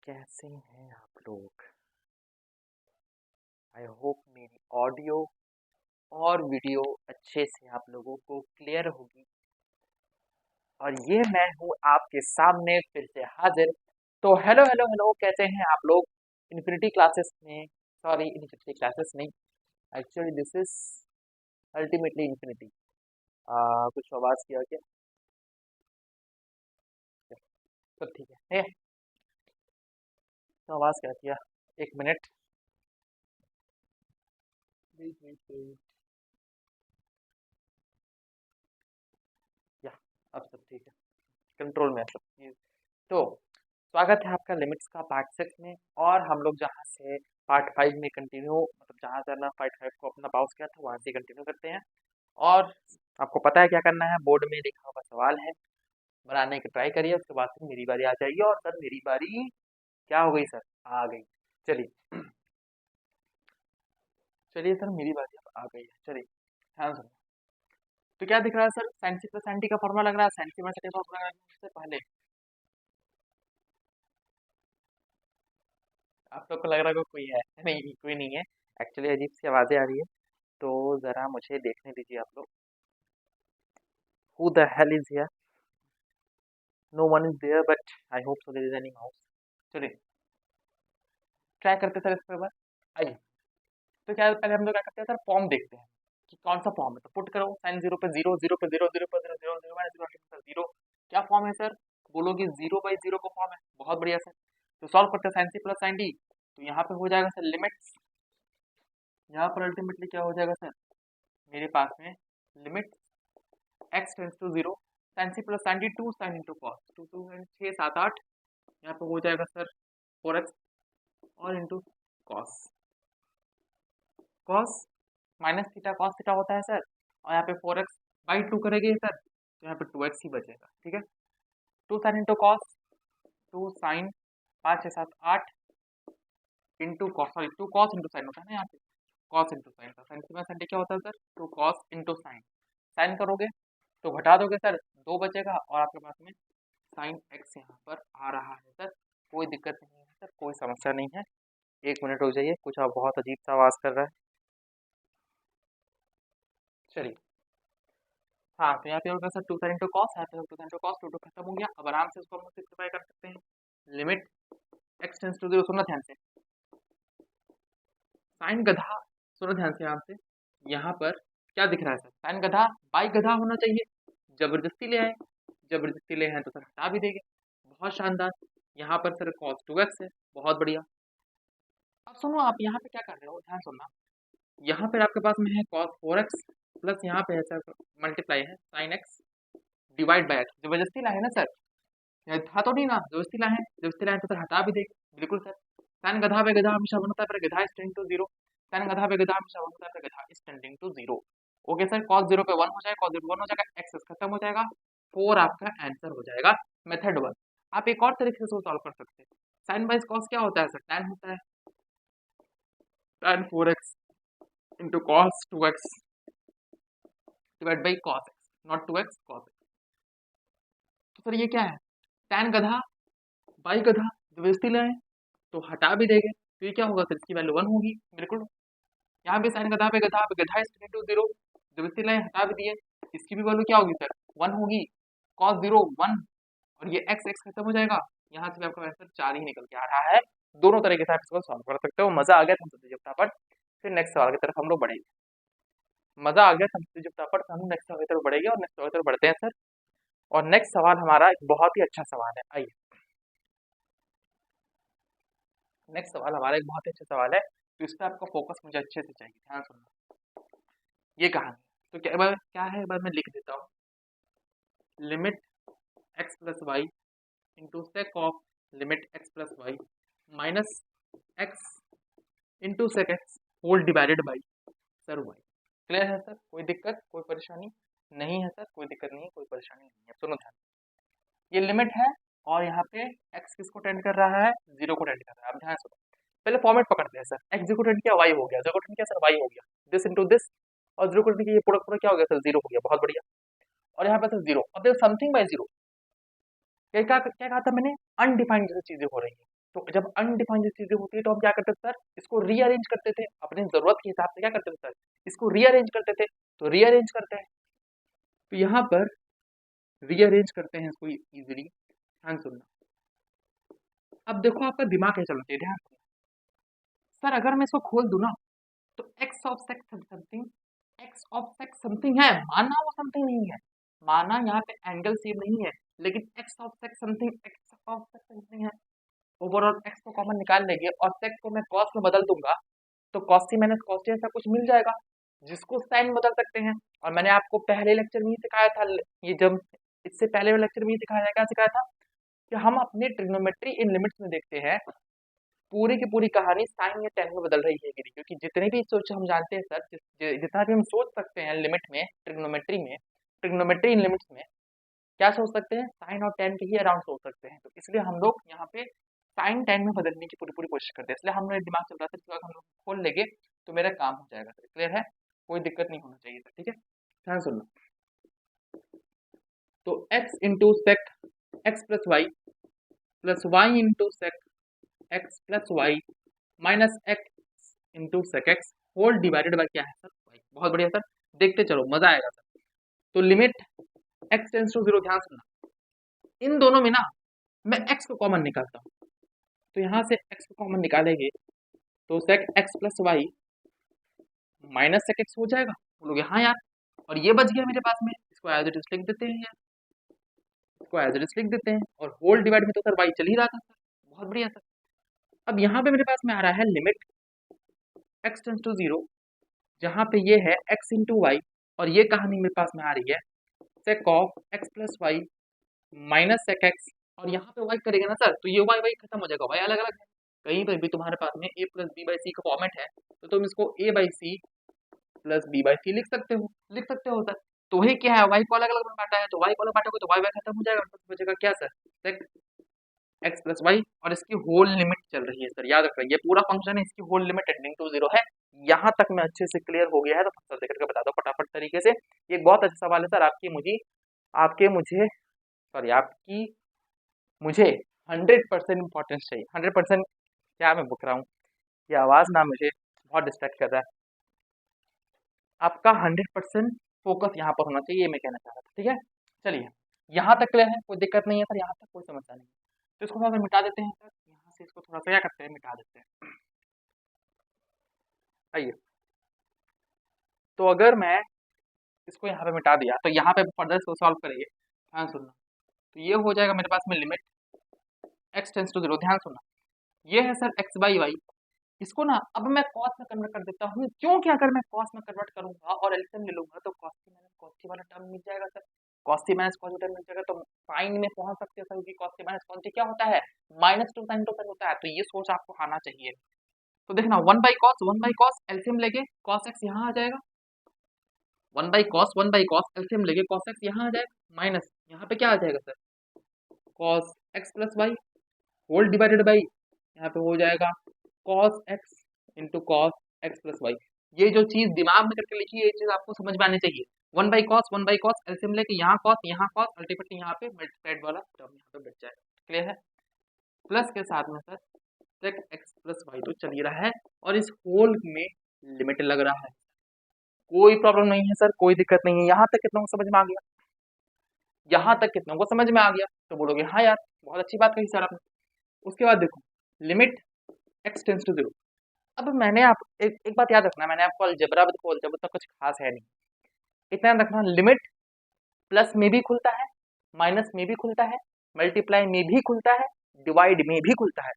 कैसे हैं आप लोग। आई होप मेरी ऑडियो और वीडियो अच्छे से आप लोगों को क्लियर होगी। और ये मैं हूँ आपके सामने फिर से हाजिर। तो हेलो हेलो हेलो, कैसे हैं आप लोग। इन्फिनिटी क्लासेस में, सॉरी इन्फिनिटी क्लासेस नहीं, actually this is ultimately infinity. कुछ आवाज़ किया क्या? सब ठीक है। तो आवाज़ क्या किया? एक मिनट। या अब सब ठीक है, कंट्रोल में है सब चीज़। तो स्वागत है आपका लिमिट्स का पार्ट 6 में। और हम लोग जहाँ से पार्ट 5 में कंटिन्यू, मतलब जहाँ से हमने पार्ट 5 को अपना पाउस किया था वहाँ से कंटिन्यू करते हैं। और आपको पता है क्या करना है, बोर्ड में लिखा हुआ सवाल है, बनाने की ट्राई करिए। उसके बाद फिर मेरी बारी आ जाएगी और सर मेरी बारी क्या हो गई सर? आ गई। चलिए चलिए सर मेरी बारी अब आ गई है। चलिए ध्यान सुनो। तो क्या दिख रहा है sir? Sine C plus sine T का फॉर्मूला लग रहा है, साइन सी माइनस टी का फॉर्मूला लग रहा है उससे पहले। आप लोग को लग रहा है कोई है? नहीं, कोई नहीं है। एक्चुअली अजीब सी आवाज़ें आ रही है, तो ज़रा मुझे देखने दीजिए आप लोग। Who the hell is here? No one is there, but I hope so there is any mouse. चलिए ट्राई करते सर इस पर। आइए। तो क्या पहले हम लोग क्या करते हैं सर, फॉर्म देखते हैं कि कौन सा फॉर्म है। तो पुट करो साइन जीरो पे जीरो, जीरो पे जीरो, जीरो पे zero, zero zero minus zero zero. क्या फॉर्म है सर? बोलोगे जीरो बाई जीरो का फॉर्म है। बहुत बढ़िया सर। तो सॉल्व करते हैं sine C plus sine D. तो यहाँ पे हो जाएगा सर लिमिट्स। यहाँ पर अल्टीमेटली क्या हो जाएगा सर मेरे पास में, limit x tends to zero, sine C plus sine D, two sine into cos, two two छः सात आठ। यहाँ पे हो जाएगा सर फोर एक्स और into cos. Cos minus theta cos theta होता है सर। और यहाँ पे फोर एक्स बाई टू करेंगे सर, तो यहाँ पे टू एक्स ही बचेगा। ठीक है। Two sine into cos, two sine, पाँच छः सात आठ, into cos, sorry two cos into sine होता है ना यहाँ पे, कॉस इंटू साइन का। साइन में साइन क्या होता है sir? Two cos into sine. Sine करोगे तो घटा दोगे सर, दो बचेगा और आपके पास में साइन एक्स यहाँ पर आ रहा है सर। कोई दिक्कत नहीं है सर, कोई समस्या नहीं है। एक मिनट हो जाइए, कुछ अब बहुत अजीब सा आवाज़ कर रहा है। चलिए हाँ, तो यहाँ पे होगा sir two sine into cos, यहाँ पे two sine into cos, two two खत्म हो गया। अब आराम से इसको हम सिंप्लीफाई कर सकते हैं। Limit x tends to zero, सुनना ध्यान से, साइन गधा, सुनो ध्यान से यहाँ से। यहाँ पर क्या दिख रहा है सर? साइन गधा बाई गधा होना चाहिए। जबरदस्ती ले आए, जबरदस्ती ले आए तो सर हटा भी देंगे। बहुत शानदार। यहाँ पर सर कॉस टू एक्स है, बहुत बढ़िया। अब सुनो, आप यहाँ पे क्या कर रहे हो, ध्यान सुनना। यहाँ पर आपके पास में है कॉस फोर एक्स प्लस यहाँ पे है सर मल्टीप्लाई है sine x divide by x. जबरदस्ती लाए ना सर, था तो नहीं ना, जबरदस्ती लाए हैं, जबरदस्ती लाए तो सर हटा भी देंगे। बिल्कुल सर। साइन गधा पे गधा हमेशा वन होता है, पर गधा is tending to zero. Sine गधा पे गधा हमेशा वन होता है, पर गधा is tending to zero. Okay sir, cos zero पे वन हो जाएगा, कॉस जीरो वन हो जाएगा, एक्स खत्म हो जाएगा, फोर आपका आंसर हो जाएगा। Method one. आप एक और तरीके से सॉल्व कर सकते हैं। साइन बाइज कॉस क्या होता है सर? टैन होता है। Tan four x into cos two x divide by cos x, not two x cos x. तो सर ये क्या है? टैन गधा बाई गधा, जबरदस्ती लाए तो हटा भी देंगे, तो ये क्या होगा सर? इसकी वैल्यू वन होगी। बिल्कुल। यहाँ पे साइन गधा पे गधा पे गधा इज टू जीरो, जबरदस्ती लाए हटा भी दिए, इसकी भी वैल्यू क्या होगी सर? वन होगी। कॉस जीरो वन, और ये एक्स एक्स खत्म हो जाएगा। यहाँ से भी आपका आंसर चार ही निकल के आ रहा है। दोनों तरीके से आप इसको सॉल्व कर सकते हो। मजा आ गया समझते फटाफट। फिर नेक्स्ट सवाल की तरफ हम लोग बढ़ेंगे। मजा आ गया समझते फटाफट, हम नेक्स्ट सवाल की तरफ बढ़ेंगे और नेक्स्ट सवाल की तरफ बढ़ते हैं सर। और नेक्स्ट सवाल हमारा एक बहुत ही अच्छा सवाल है। आइए, नेक्स्ट सवाल हमारा एक बहुत ही अच्छा सवाल है, तो इस पर आपका फोकस मुझे अच्छे से चाहिए, ध्यान सुनना। ये कहानी तो क्या, क्या है, एक बार मैं लिख देता हूँ। Limit x plus y into sec of limit x plus y minus x into sec x whole divided by sir y. Clear है सर? कोई दिक्कत, कोई परेशानी नहीं है सर? कोई दिक्कत नहीं है, कोई परेशानी नहीं है। सुनो ध्यान, ये लिमिट है और यहाँ पे एक्स किसको टेंड कर रहा है? जीरो को टेंड कर रहा है। अब ध्यान सुनो, पहले फॉर्मेट पकड़ते हैं सर। एक्स जीरो टेंड किया, वाई हो गया, जीरो टेंड किया सर, वाई हो गया, दिस इंटू दिस, और जीरो टेंड किया, ये पूरा पूरा क्या हो गया सर? जीरो हो गया। बहुत बढ़िया। और यहाँ पे सर जीरो, अब समथिंग बाय जीरो। क्या क्या कहा था मैंने? अनडिफाइंड जैसी चीजें हो रही है। तो जब अनडिफाइंड चीजें होती है तो हम क्या करते थे सर, इसको रीअरेंज करते थे अपने जरूरत के हिसाब से। क्या करते थे सर, इसको रीअरेंज करते थे। तो रीअरेंज करते हैं, तो यहाँ पर रीअरेंज करते हैं इसको इजीली। ध्यान सुनना, अब देखो आपका दिमाग क्या चलना चाहिए, ध्यान सुनना। सर अगर मैं इसको खोल दूं ना, तो x of sex something, x of sex something है, माना वो समथिंग नहीं है, माना यहाँ पे एंगल सेम नहीं है, लेकिन x of sex something, x of sex something है। ओवरऑल एक्स को कॉमन निकाल लेंगे और सेक्स को मैं कॉस में बदल दूंगा, तो कॉस सी माइनस कॉस टी ऐसा कुछ मिल जाएगा, जिसको साइन बदल सकते हैं। और मैंने आपको पहले लेक्चर में ही सिखाया था, ये जब इससे पहले वाले लेक्चर में ही सिखाया, क्या सिखाया था कि हम अपनी ट्रिग्नोमेट्री इन लिमिट्स में देखते हैं, पूरी की पूरी कहानी साइन या टेन में बदल रही है कि नहीं, क्योंकि जितने भी सोच हम जानते हैं सर, जितना भी हम सोच सकते हैं लिमिट में, ट्रिग्नोमेट्री में, ट्रिग्नोमेट्री इन लिमिट्स में क्या सोच सकते हैं, साइन और टेन के ही अराउंड सोच सकते हैं। तो इसलिए हम लोग यहाँ पे साइन टेन में बदलने की पूरी पूरी कोशिश करते हैं, इसलिए हमारे दिमाग चल रहा था कि हम लोग खोल लेंगे तो मेरा काम हो जाएगा सर। क्लियर है, कोई दिक्कत नहीं होना चाहिए सर, ठीक है। ध्यान सुनना, तो x into sec x plus y into sec x plus y minus x into sec x whole divided by क्या है सर, वाई। बहुत बढ़िया सर, देखते चलो मजा आएगा सर। तो limit x tends to zero, ध्यान सुनना, इन दोनों में ना मैं x को कॉमन निकालता हूँ, तो यहाँ से x को कॉमन निकालेंगे तो sec x plus y minus sec x हो जाएगा। बोलोगे हाँ यार, और ये बच गया मेरे पास में, इसको एज इट इज लिख देते हैं यार, इसको एज इट इज लिख देते हैं। और होल डिवाइड में तो सर वाई चल ही रहा था सर, बहुत बढ़िया सर। अब यहाँ पे मेरे पास में आ रहा है limit x tends to zero, जहाँ पे ये है एक्स इंटू वाई, और ये कहानी मेरे पास में आ रही है sec of x plus y minus sec x, और यहाँ पे वाई करेगा ना सर, तो ये वाई वाई खत्म हो जाएगा, वाई अलग अलग है। कहीं पर भी तुम्हारे पास में a plus B by C का फॉर्मेट है, तो तुम इसको a by C plus B by C लिख सकते हो, लिख सकते हो सर। तो वही क्या है, वाई को अलग अलग में बांटा है, तो वाई को अलग बांटोगे तो वाई वाई खत्म हो जाएगा, तो बचेगा क्या sir, sec x plus y, और इसकी होल लिमिट चल रही है सर, याद रखना ये पूरा फंक्शन है, इसकी whole limit tending to zero है। यहाँ तक मैं अच्छे से क्लियर हो गया है, तो सर देख करके बता दो फटाफट तरीके से। ये एक बहुत अच्छा सवाल है सर, आपके मुझे सॉरी आपकी मुझे 100% इंपॉर्टेंस चाहिए, 100%। क्या मैं बुक रहा हूँ, ये आवाज़ ना मुझे बहुत डिस्ट्रैक्ट कर रहा है, आपका 100% फोकस यहाँ पर होना चाहिए, ये मैं कहना चाह रहा था, ठीक है। चलिए यहाँ तक क्लियर है, कोई दिक्कत नहीं है सर, यहाँ तक कोई समस्या नहीं है। तो इसको थोड़ा सा मिटा देते हैं सर, यहाँ से इसको थोड़ा सा क्या करते हैं, मिटा देते हैं। आइए, तो अगर मैं इसको यहाँ पे मिटा दिया, तो यहाँ पे फर्दर इसको सॉल्व करेंगे। ध्यान सुनना, तो ये हो जाएगा मेरे पास में limit x tends to zero, ध्यान सुनना, ये है सर एक्स बाई वाई। इसको ना अब मैं कॉस में कन्वर्ट कर देता हूँ, क्योंकि अगर मैं कॉस में कन्वर्ट करूंगा और एलसीएम ले लूंगा तो कॉस सी माइनस कॉस टी वाला टर्म मिल जाएगा सर, कॉस सी माइनस कॉस टी टर्म मिल जाएगा, तो साइन में पहुंच सकते हैं सर, क्योंकि कॉस सी माइनस कॉस टी क्या होता है, -2 sin टू होता है। तो ये सोच आपको आना चाहिए। तो देखना 1 बाई कॉस एलसीएम लेके कॉस एक्स यहाँ आ जाएगा, 1 बाई कॉस एलसीएम लेके कॉस एक्स यहाँ आ जाएगा, माइनस यहाँ पे क्या आ जाएगा sir, cos x plus y whole divided by यहाँ पे हो जाएगा cos x into cos x plus y. ये जो चीज दिमाग में करके लिखी है, ये चीज आपको समझ में आनी चाहिए। 1 बाई कॉस एलसीएम लेके यहाँ कॉस अल्टीमेटली यहाँ पे मल्टीप्लाइड वाला टर्म यहाँ पे बच जाएगा। क्लियर है, प्लस के साथ में sir sec x plus y तो चल ही रहा है, और इस होल में लिमिट लग रहा है, कोई प्रॉब्लम नहीं है सर, कोई दिक्कत नहीं है। यहाँ तक कितना को समझ में आ गया, यहाँ तक कितना को समझ में आ गया, तो बोलोगे हाँ यार बहुत अच्छी बात कही सर आपने। उसके बाद देखो limit x tends to zero. अब मैंने आप एक बात याद रखना, मैंने आपको अलजेब्रा देखो, अलजेब्रा तो कुछ खास है नहीं, इतना याद रखना, लिमिट प्लस में भी खुलता है, माइनस में भी खुलता है, मल्टीप्लाई में भी खुलता है, डिवाइड में भी खुलता है।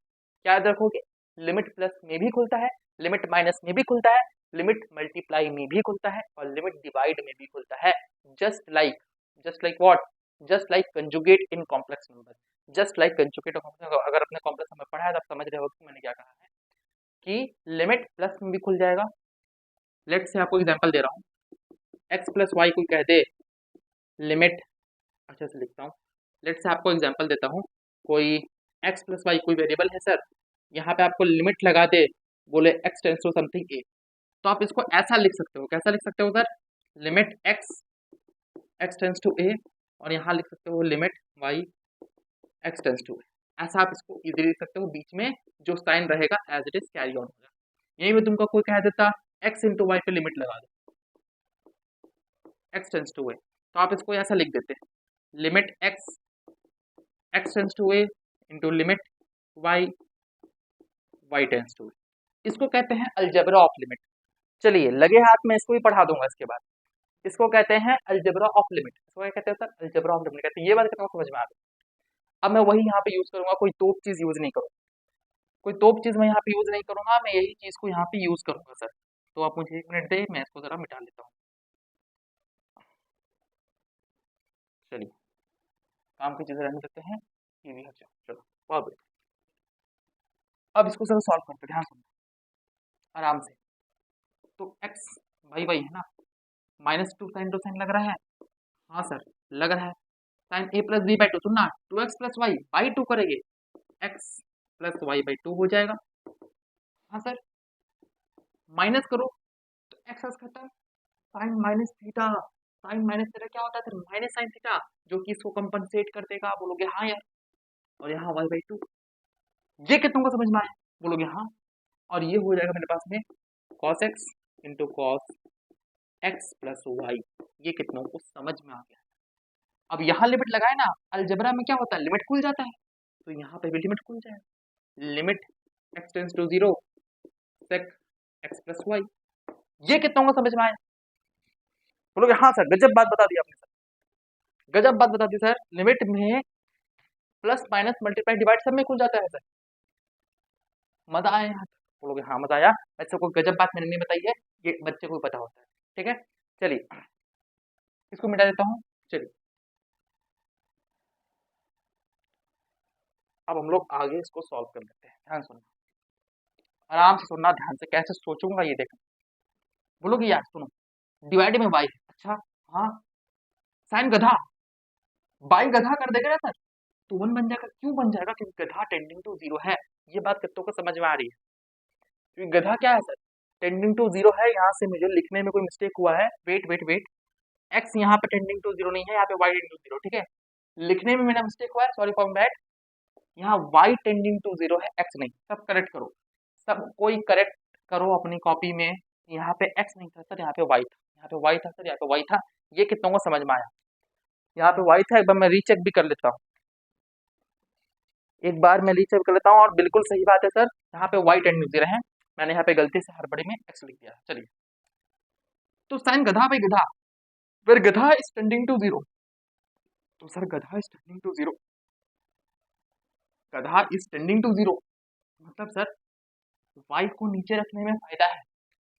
क्या याद रखोगे, लिमिट प्लस में भी खुलता है, लिमिट माइनस में भी खुलता है, लिमिट मल्टीप्लाई में भी खुलता है, और लिमिट डिवाइड में भी खुलता है। Just like what, just like conjugate in complex number, just like conjugate. अगर अपने कॉम्प्लेक्स नंबर पढ़ा है तो आप समझ रहे हो कि मैंने क्या कहा है, कि लिमिट प्लस में भी खुल जाएगा। लेट से आपको एग्जांपल दे रहा हूँ, x प्लस वाई कोई कह दे लिमिट, अच्छे से लिखता हूँ, लेट से आपको एग्जांपल देता हूँ, कोई x प्लस वाई कोई वेरिएबल है सर, यहाँ पे आपको लिमिट लगा दे, बोले x tends to something a, तो आप इसको ऐसा लिख सकते हो, कैसा लिख सकते हो sir, limit x tends to a, और यहाँ लिख सकते हो limit y x tends to a। ऐसा आप इसको इजीली लिख सकते हो, बीच में जो साइन रहेगा as it is carry on होगा। यही में तुमको कोई कह देता x इंटू वाई पे लिमिट लगा दो, x टेंस टू ए, तो आप इसको ऐसा लिख देते limit x tends to A into limit y tends to A. इसको कहते हैं अलजेब्रा ऑफ लिमिट। चलिए लगे हाथ में इसको भी पढ़ा दूंगा इसके बाद। इसको कहते हैं अलजेब्रा ऑफ लिमिट। इसको क्या कहते हैं सर? अलजेब्रा ऑफ लिमिट कहते हैं। ये बात कितना समझ में आ गई? अब मैं वही यहाँ पे यूज करूंगा, कोई तोप चीज यूज नहीं करूंगा, कोई तोप चीज मैं यहाँ पे यूज नहीं करूंगा, मैं यही चीज को यहाँ पे यूज करूंगा सर। तो आप मुझे 1 मिनट दे, मैं इसको जरा मिटा लेता हूँ। चलिए काम की चीजें रहने देते हैं, ये भी हट जाओ। चलो बहुत बढ़िया। अब इसको जरा सॉल्व करते हैं, ध्यान सुनो आराम से। तो x भाई है ना, -2 साइन टू साइन लग रहा है, हाँ सर लग रहा है। Sine a plus B by two, सुनना 2x plus y by two करेंगे, x plus y by two हो जाएगा। हाँ सर माइनस करो तो एक्स खत्म, sine minus theta, sine minus theta क्या होता है सर? माइनस साइन थीटा, जो कि इसको कंपनसेट कर देगा। बोलोगे हाँ यार। और यहाँ वाई बाई टू, ये कितनों को समझ में आया? बोलोगे हाँ। और ये हो जाएगा मेरे पास में cos x into cos x plus y. ये कितनों को समझ में आ गया? अब यहाँ लिमिट लगाए ना, अलजबरा में क्या होता है, लिमिट खुल जाता है, तो यहाँ पे भी लिमिट खुल जाएगा। Limit x tends to zero sec x plus y. ये कितनों को समझ में आया? बोलोगे हाँ सर, गजब बात बता दी आपने सर, गजब बात बता दी सर। लिमिट में प्लस माइनस मल्टीप्लाई डिवाइड सब में खुल जाता है सर। मजा आया यहाँ तक? बोलोगे हाँ मजा आया। ऐसे कोई गजब बात मैंने नहीं बताई है, ये बच्चे को पता होता है। ठीक है चलिए इसको मिटा देता हूँ। चलिए अब हम लोग आगे इसको सॉल्व कर लेते हैं। ध्यान सुनना, आराम से सुनना, ध्यान से कैसे सोचूंगा ये देखना। बोलोगे यार सुनो, डिवाइड में वाई, अच्छा हाँ, साइन गधा, बाई गधा कर देगा ना सर, तो 1 बन जाएगा। क्यों बन जाएगा? क्योंकि गधा टेंडिंग टू जीरो है। ये बात कितनों को समझ में आ रही है? क्योंकि गधा क्या है सर? टेंडिंग टू जीरो है। यहाँ से मुझे लिखने में कोई मिस्टेक हुआ है, वेट वेट वेट, एक्स यहाँ पे टेंडिंग टू जीरो नहीं है, यहाँ पे वाई टेंडिंग टू जीरो। ठीक है, लिखने में मेरा मिस्टेक हुआ है, सॉरी फॉर दैट। यहाँ वाई टेंडिंग टू जीरो है, एक्स नहीं। सब करेक्ट करो, सब कोई करेक्ट करो अपनी कॉपी में। यहाँ पे एक्स नहीं था सर, यहाँ पे वाई था, यहाँ पे वाई था सर, यहाँ पे वाई था। ये कितनों को समझ में आया? यहाँ पे वाई था, एक बार मैं रीचेक भी कर लेता हूँ, एक बार मैं रीचेक कर लेता हूँ। और बिल्कुल सही बात है सर, यहाँ पे वाई टेंडिंग टू जीरो है, मैंने यहाँ पे गलती से हड़बड़ी में एक्स लिख दिया। चलिए तो साइन गधा भाई गधा, फिर गधा इज टेंडिंग टू जीरो, तो सर गधा इज टेंडिंग टू जीरो, गधा इज टेंडिंग टू जीरो, मतलब सर वाई को नीचे रखने में फायदा है।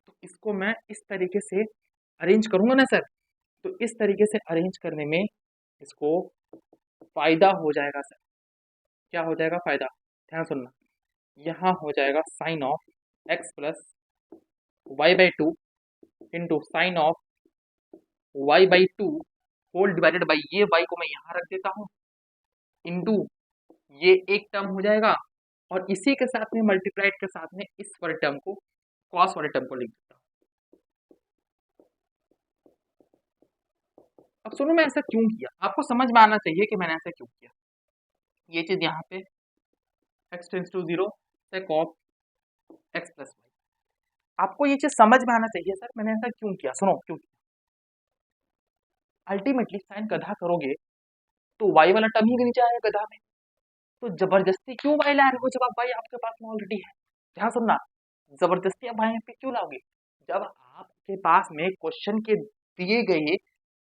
तो इसको मैं इस तरीके से अरेंज करूंगा ना सर, तो इस तरीके से अरेंज करने में इसको फायदा हो जाएगा सर। क्या हो जाएगा? फायदा। ध्यान सुनना, यहाँ हो जाएगा sine of x plus y by two into sine of y by two whole divided by, ये वाई को मैं यहाँ रख देता हूँ, इंटू ये एक टर्म हो जाएगा, और इसी के साथ में मल्टीप्लाइड के साथ में इस वाले टर्म को, कॉस वाले टर्म को लिख देता हूँ। अब सुनो मैं ऐसा क्यों किया, आपको समझ में आना चाहिए कि मैंने ऐसा क्यों किया। ये चीज यहाँ पे x tends to zero sec of x plus y, आपको ये चीज समझ में आना चाहिए सर मैंने ऐसा क्यों किया। सुनो क्यों किया, अल्टीमेटली साइन गधा करोगे तो वाई वाला टर्म ही नीचे आएगा गधा में, तो जबरदस्ती क्यों वाई ला रहे हो जब आप वाई आपके पास में ऑलरेडी है? ध्यान सुनना, जबरदस्ती आप वाई पे क्यों लाओगे? जब आपके पास में क्वेश्चन के दिए गए,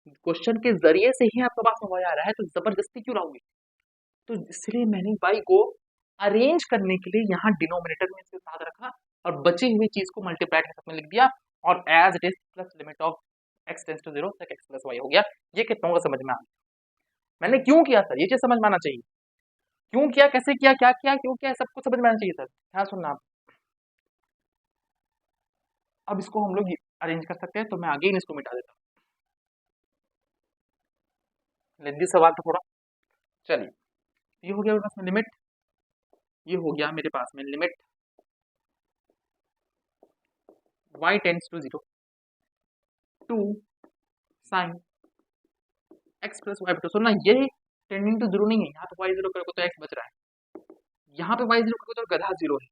क्वेश्चन के जरिए से ही आपके पास में वाई आ रहा है, तो जबरदस्ती क्यों लाओगे? तो इसलिए मैंने वाई को अरेंज करने के लिए यहाँ डिनोमिनेटर में इसके साथ रखा, और बची हुई चीज को मल्टीप्लाइड के साथ में लिख दिया, और as it is plus limit of x tends to zero तक एक्स प्लस वाई हो गया। ये कितनों को समझ में आ गया? मैंने क्यों किया सर, ये चीज समझ में आना चाहिए। क्यों किया, कैसे किया, क्या किया, क्यों किया, सब कुछ समझ में आना चाहिए सर। ध्यान सुनना आप। अब इसको हम लोग अरेंज कर सकते हैं, तो मैं आगे इन इसको मिटा देता हूँ, लेंदी सवाल था थोड़ा। चलिए ये हो गया मेरे पास में लिमिट, ये हो गया मेरे पास में limit y tends to zero two sine x plus y. तो सुनना, ये टेंडिंग टू जीरो नहीं है, यहाँ पे y जीरो करोगे तो x बच रहा है, यहाँ पे y 0 तो गधा 0 है,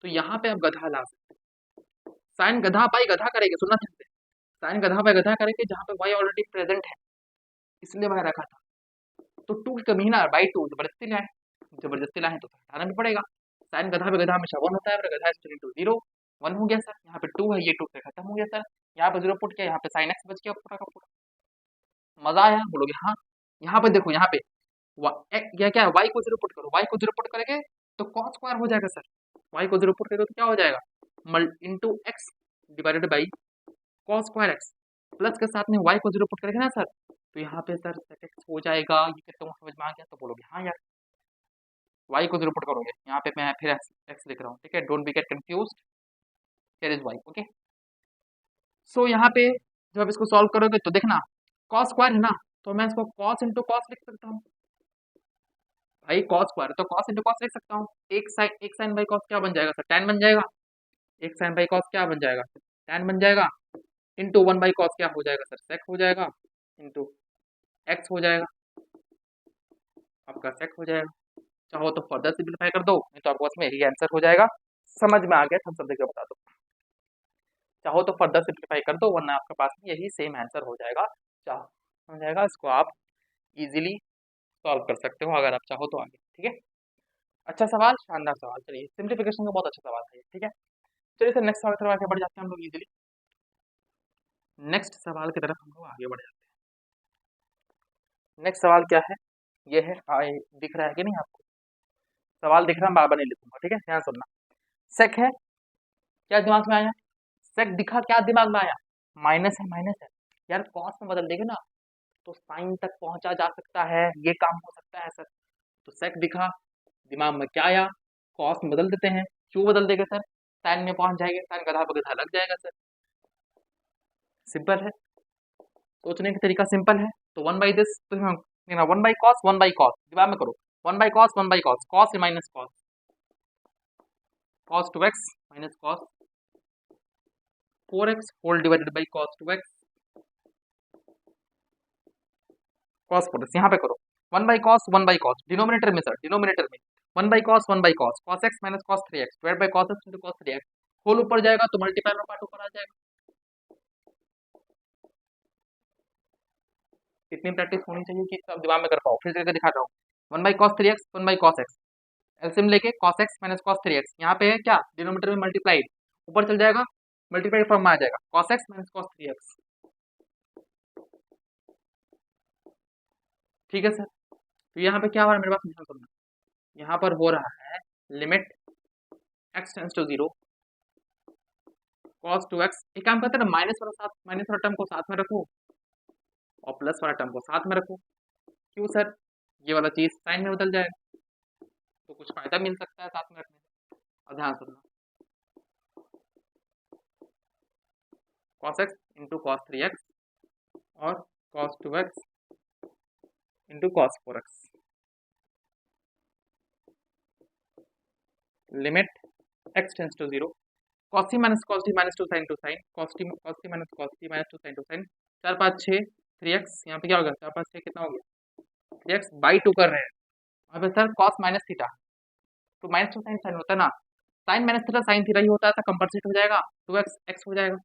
तो यहाँ पे आप गधा ला सकते हैं। साइन गधा बाई गधा करेंगे, सुनना ध्यान से, साइन गधा बाई गधा करेंगे जहाँ पे y ऑलरेडी प्रेजेंट है, इसलिए वह रखा था। तो 2 की कमी ना, बाई 2 जबरदस्ती लाए, जबरदस्ती लाए तो हटाना भी पड़ेगा। साइन गधा पे गधा हमेशा 1 होता है, गधा इज टू 0, 1 हो गया सर। यहाँ पे 2 है, ये 2 से खत्म हो गया सर। यहाँ पे 0 पुट किया, यहाँ पे साइन एक्स बच गया पूरा का पूरा। मजा आया बोलोगे? हाँ। यहाँ पे देखो, यहाँ पे क्या क्या है, y को 0 पुट करो, y को 0 पुट करेंगे तो cos स्क्वायर हो जाएगा सर। y को 0 पुट करेंगे तो क्या हो जाएगा, into x divided by cos square x, plus के साथ में y को 0 पुट करेंगे ना सर, तो यहाँ पे सर sec x हो जाएगा। ये कहते हो समझ में आ गया? तो बोलोगे हाँ यार। y को 0 पुट करोगे, यहाँ पे मैं फिर x लिख रहा हूँ, ठीक है, don't be get confused, here is y, okay. So यहाँ पे जब आप इसको सॉल्व करोगे तो देखना cos स्क्वायर है ना, तो मैं इसको cos इंटू कॉस लिख सकता हूँ भाई, cos स्क्वायर तो cos इंटू कॉस लिख सकता हूँ। एक साइन बाई कॉस क्या बन जाएगा सर, tan बन जाएगा। एक साइन बाई कॉस क्या बन जाएगा, tan बन जाएगा। इंटू 1 बाई कॉस क्या हो जाएगा सर, sec हो जाएगा। इंटू x हो जाएगा, आपका sec हो जाएगा। चाहो तो फर्दर सिंप्लीफाई कर दो, नहीं तो आपको इसमें यही आंसर हो जाएगा। समझ में आ गया? हम सब देखकर बता दो। चाहो तो फर्दर सिंप्लीफाई कर दो, वरना आपके पास में यही सेम आंसर हो जाएगा। चाहो हो जाएगा, इसको आप इजीली सॉल्व कर सकते हो अगर आप चाहो तो आगे, ठीक है। अच्छा सवाल, शानदार सवाल। चलिए, सिंप्लीफिकेशन का बहुत अच्छा सवाल था ये, ठीक है। चलिए सर नेक्स्ट सवाल की तरफ आगे बढ़ जाते हैं हम लोग इजीली। नेक्स्ट सवाल की तरफ हम लोग आगे बढ़ जाते हैं। नेक्स्ट सवाल क्या है, ये है आए, दिख रहा है कि नहीं आपको? सवाल दिख रहा है, बार बार नहीं लिखूंगा, ठीक है, ध्यान सुनना। सेक है, क्या दिमाग में आया? सेक दिखा, क्या दिमाग में आया? माइनस है, माइनस है यार, कॉस में बदल देंगे ना तो साइन तक पहुंचा जा सकता है, ये काम हो सकता है सर। तो सेक दिखा, दिमाग में क्या आया, कॉस में बदल देते हैं। क्यों बदल देंगे सर, साइन में पहुंच जाएंगे, साइन गधा पर गधा लग जाएगा सर। सिंपल है, सोचने का तरीका सिंपल है। तो 1 बाई दिस, तो 1 बाई कॉस, 1 बाई कॉस, दिमाग में करो, 1 by cos, 1 by cos, cos minus cos, cos 2x minus cos 4x whole divided by cos 2x cos 4x। यहाँ पे करो 1 by cos, 1 by cos, denominator में सर, डिनोमिनेटर में 1 by cos, 1 by cos, cos x minus cos 3x divide by cos x into cos 3x, whole ऊपर जाएगा तो multiply में part ऊपर आ जाएगा। इतनी प्रैक्टिस होनी चाहिए कि सब दिमाग में कर पाओ। फिर करके दिखाता हूँ, 1 by cos 3x, 1 by cos x, LCM लेके cos x minus cos 3x, यहाँ पे है क्या, डिनोमिनेटर में मल्टीप्लाई, ऊपर चल जाएगा, मल्टीप्लाई फॉर्म में आ जाएगा, cos x minus cos 3x, ठीक है सर। तो यहाँ पे क्या हो रहा है मेरे पास, ध्यान सुनना, यहाँ पर हो रहा है limit x tends to 0 cos 2x। एक काम करते हैं ना, माइनस वाला टर्म को साथ में रखो और प्लस वाला टर्म को साथ में रखो। क्यों सर, ये वाला चीज साइन में बदल जाएगा तो कुछ फायदा मिल सकता है साथ में रखने से। और ध्यान सुनना, cos x into cos 3x और cos 2x into cos 4x, limit x tends to 0 cos t minus cos t minus 2 sin 2 sin cos t minus cos t minus 2 sin 2 sin 4 5 6 3x, यहाँ पे क्या हो गया, 4 5 6 कितना हो गया, 3x by 2 कर रहे हैं। यहाँ पे सर cos माइनस थीटा, तो माइनस 2 sin sin होता है ना, sine minus theta sine theta ही होता है, तो कंपनसेट हो जाएगा, 2x x हो जाएगा,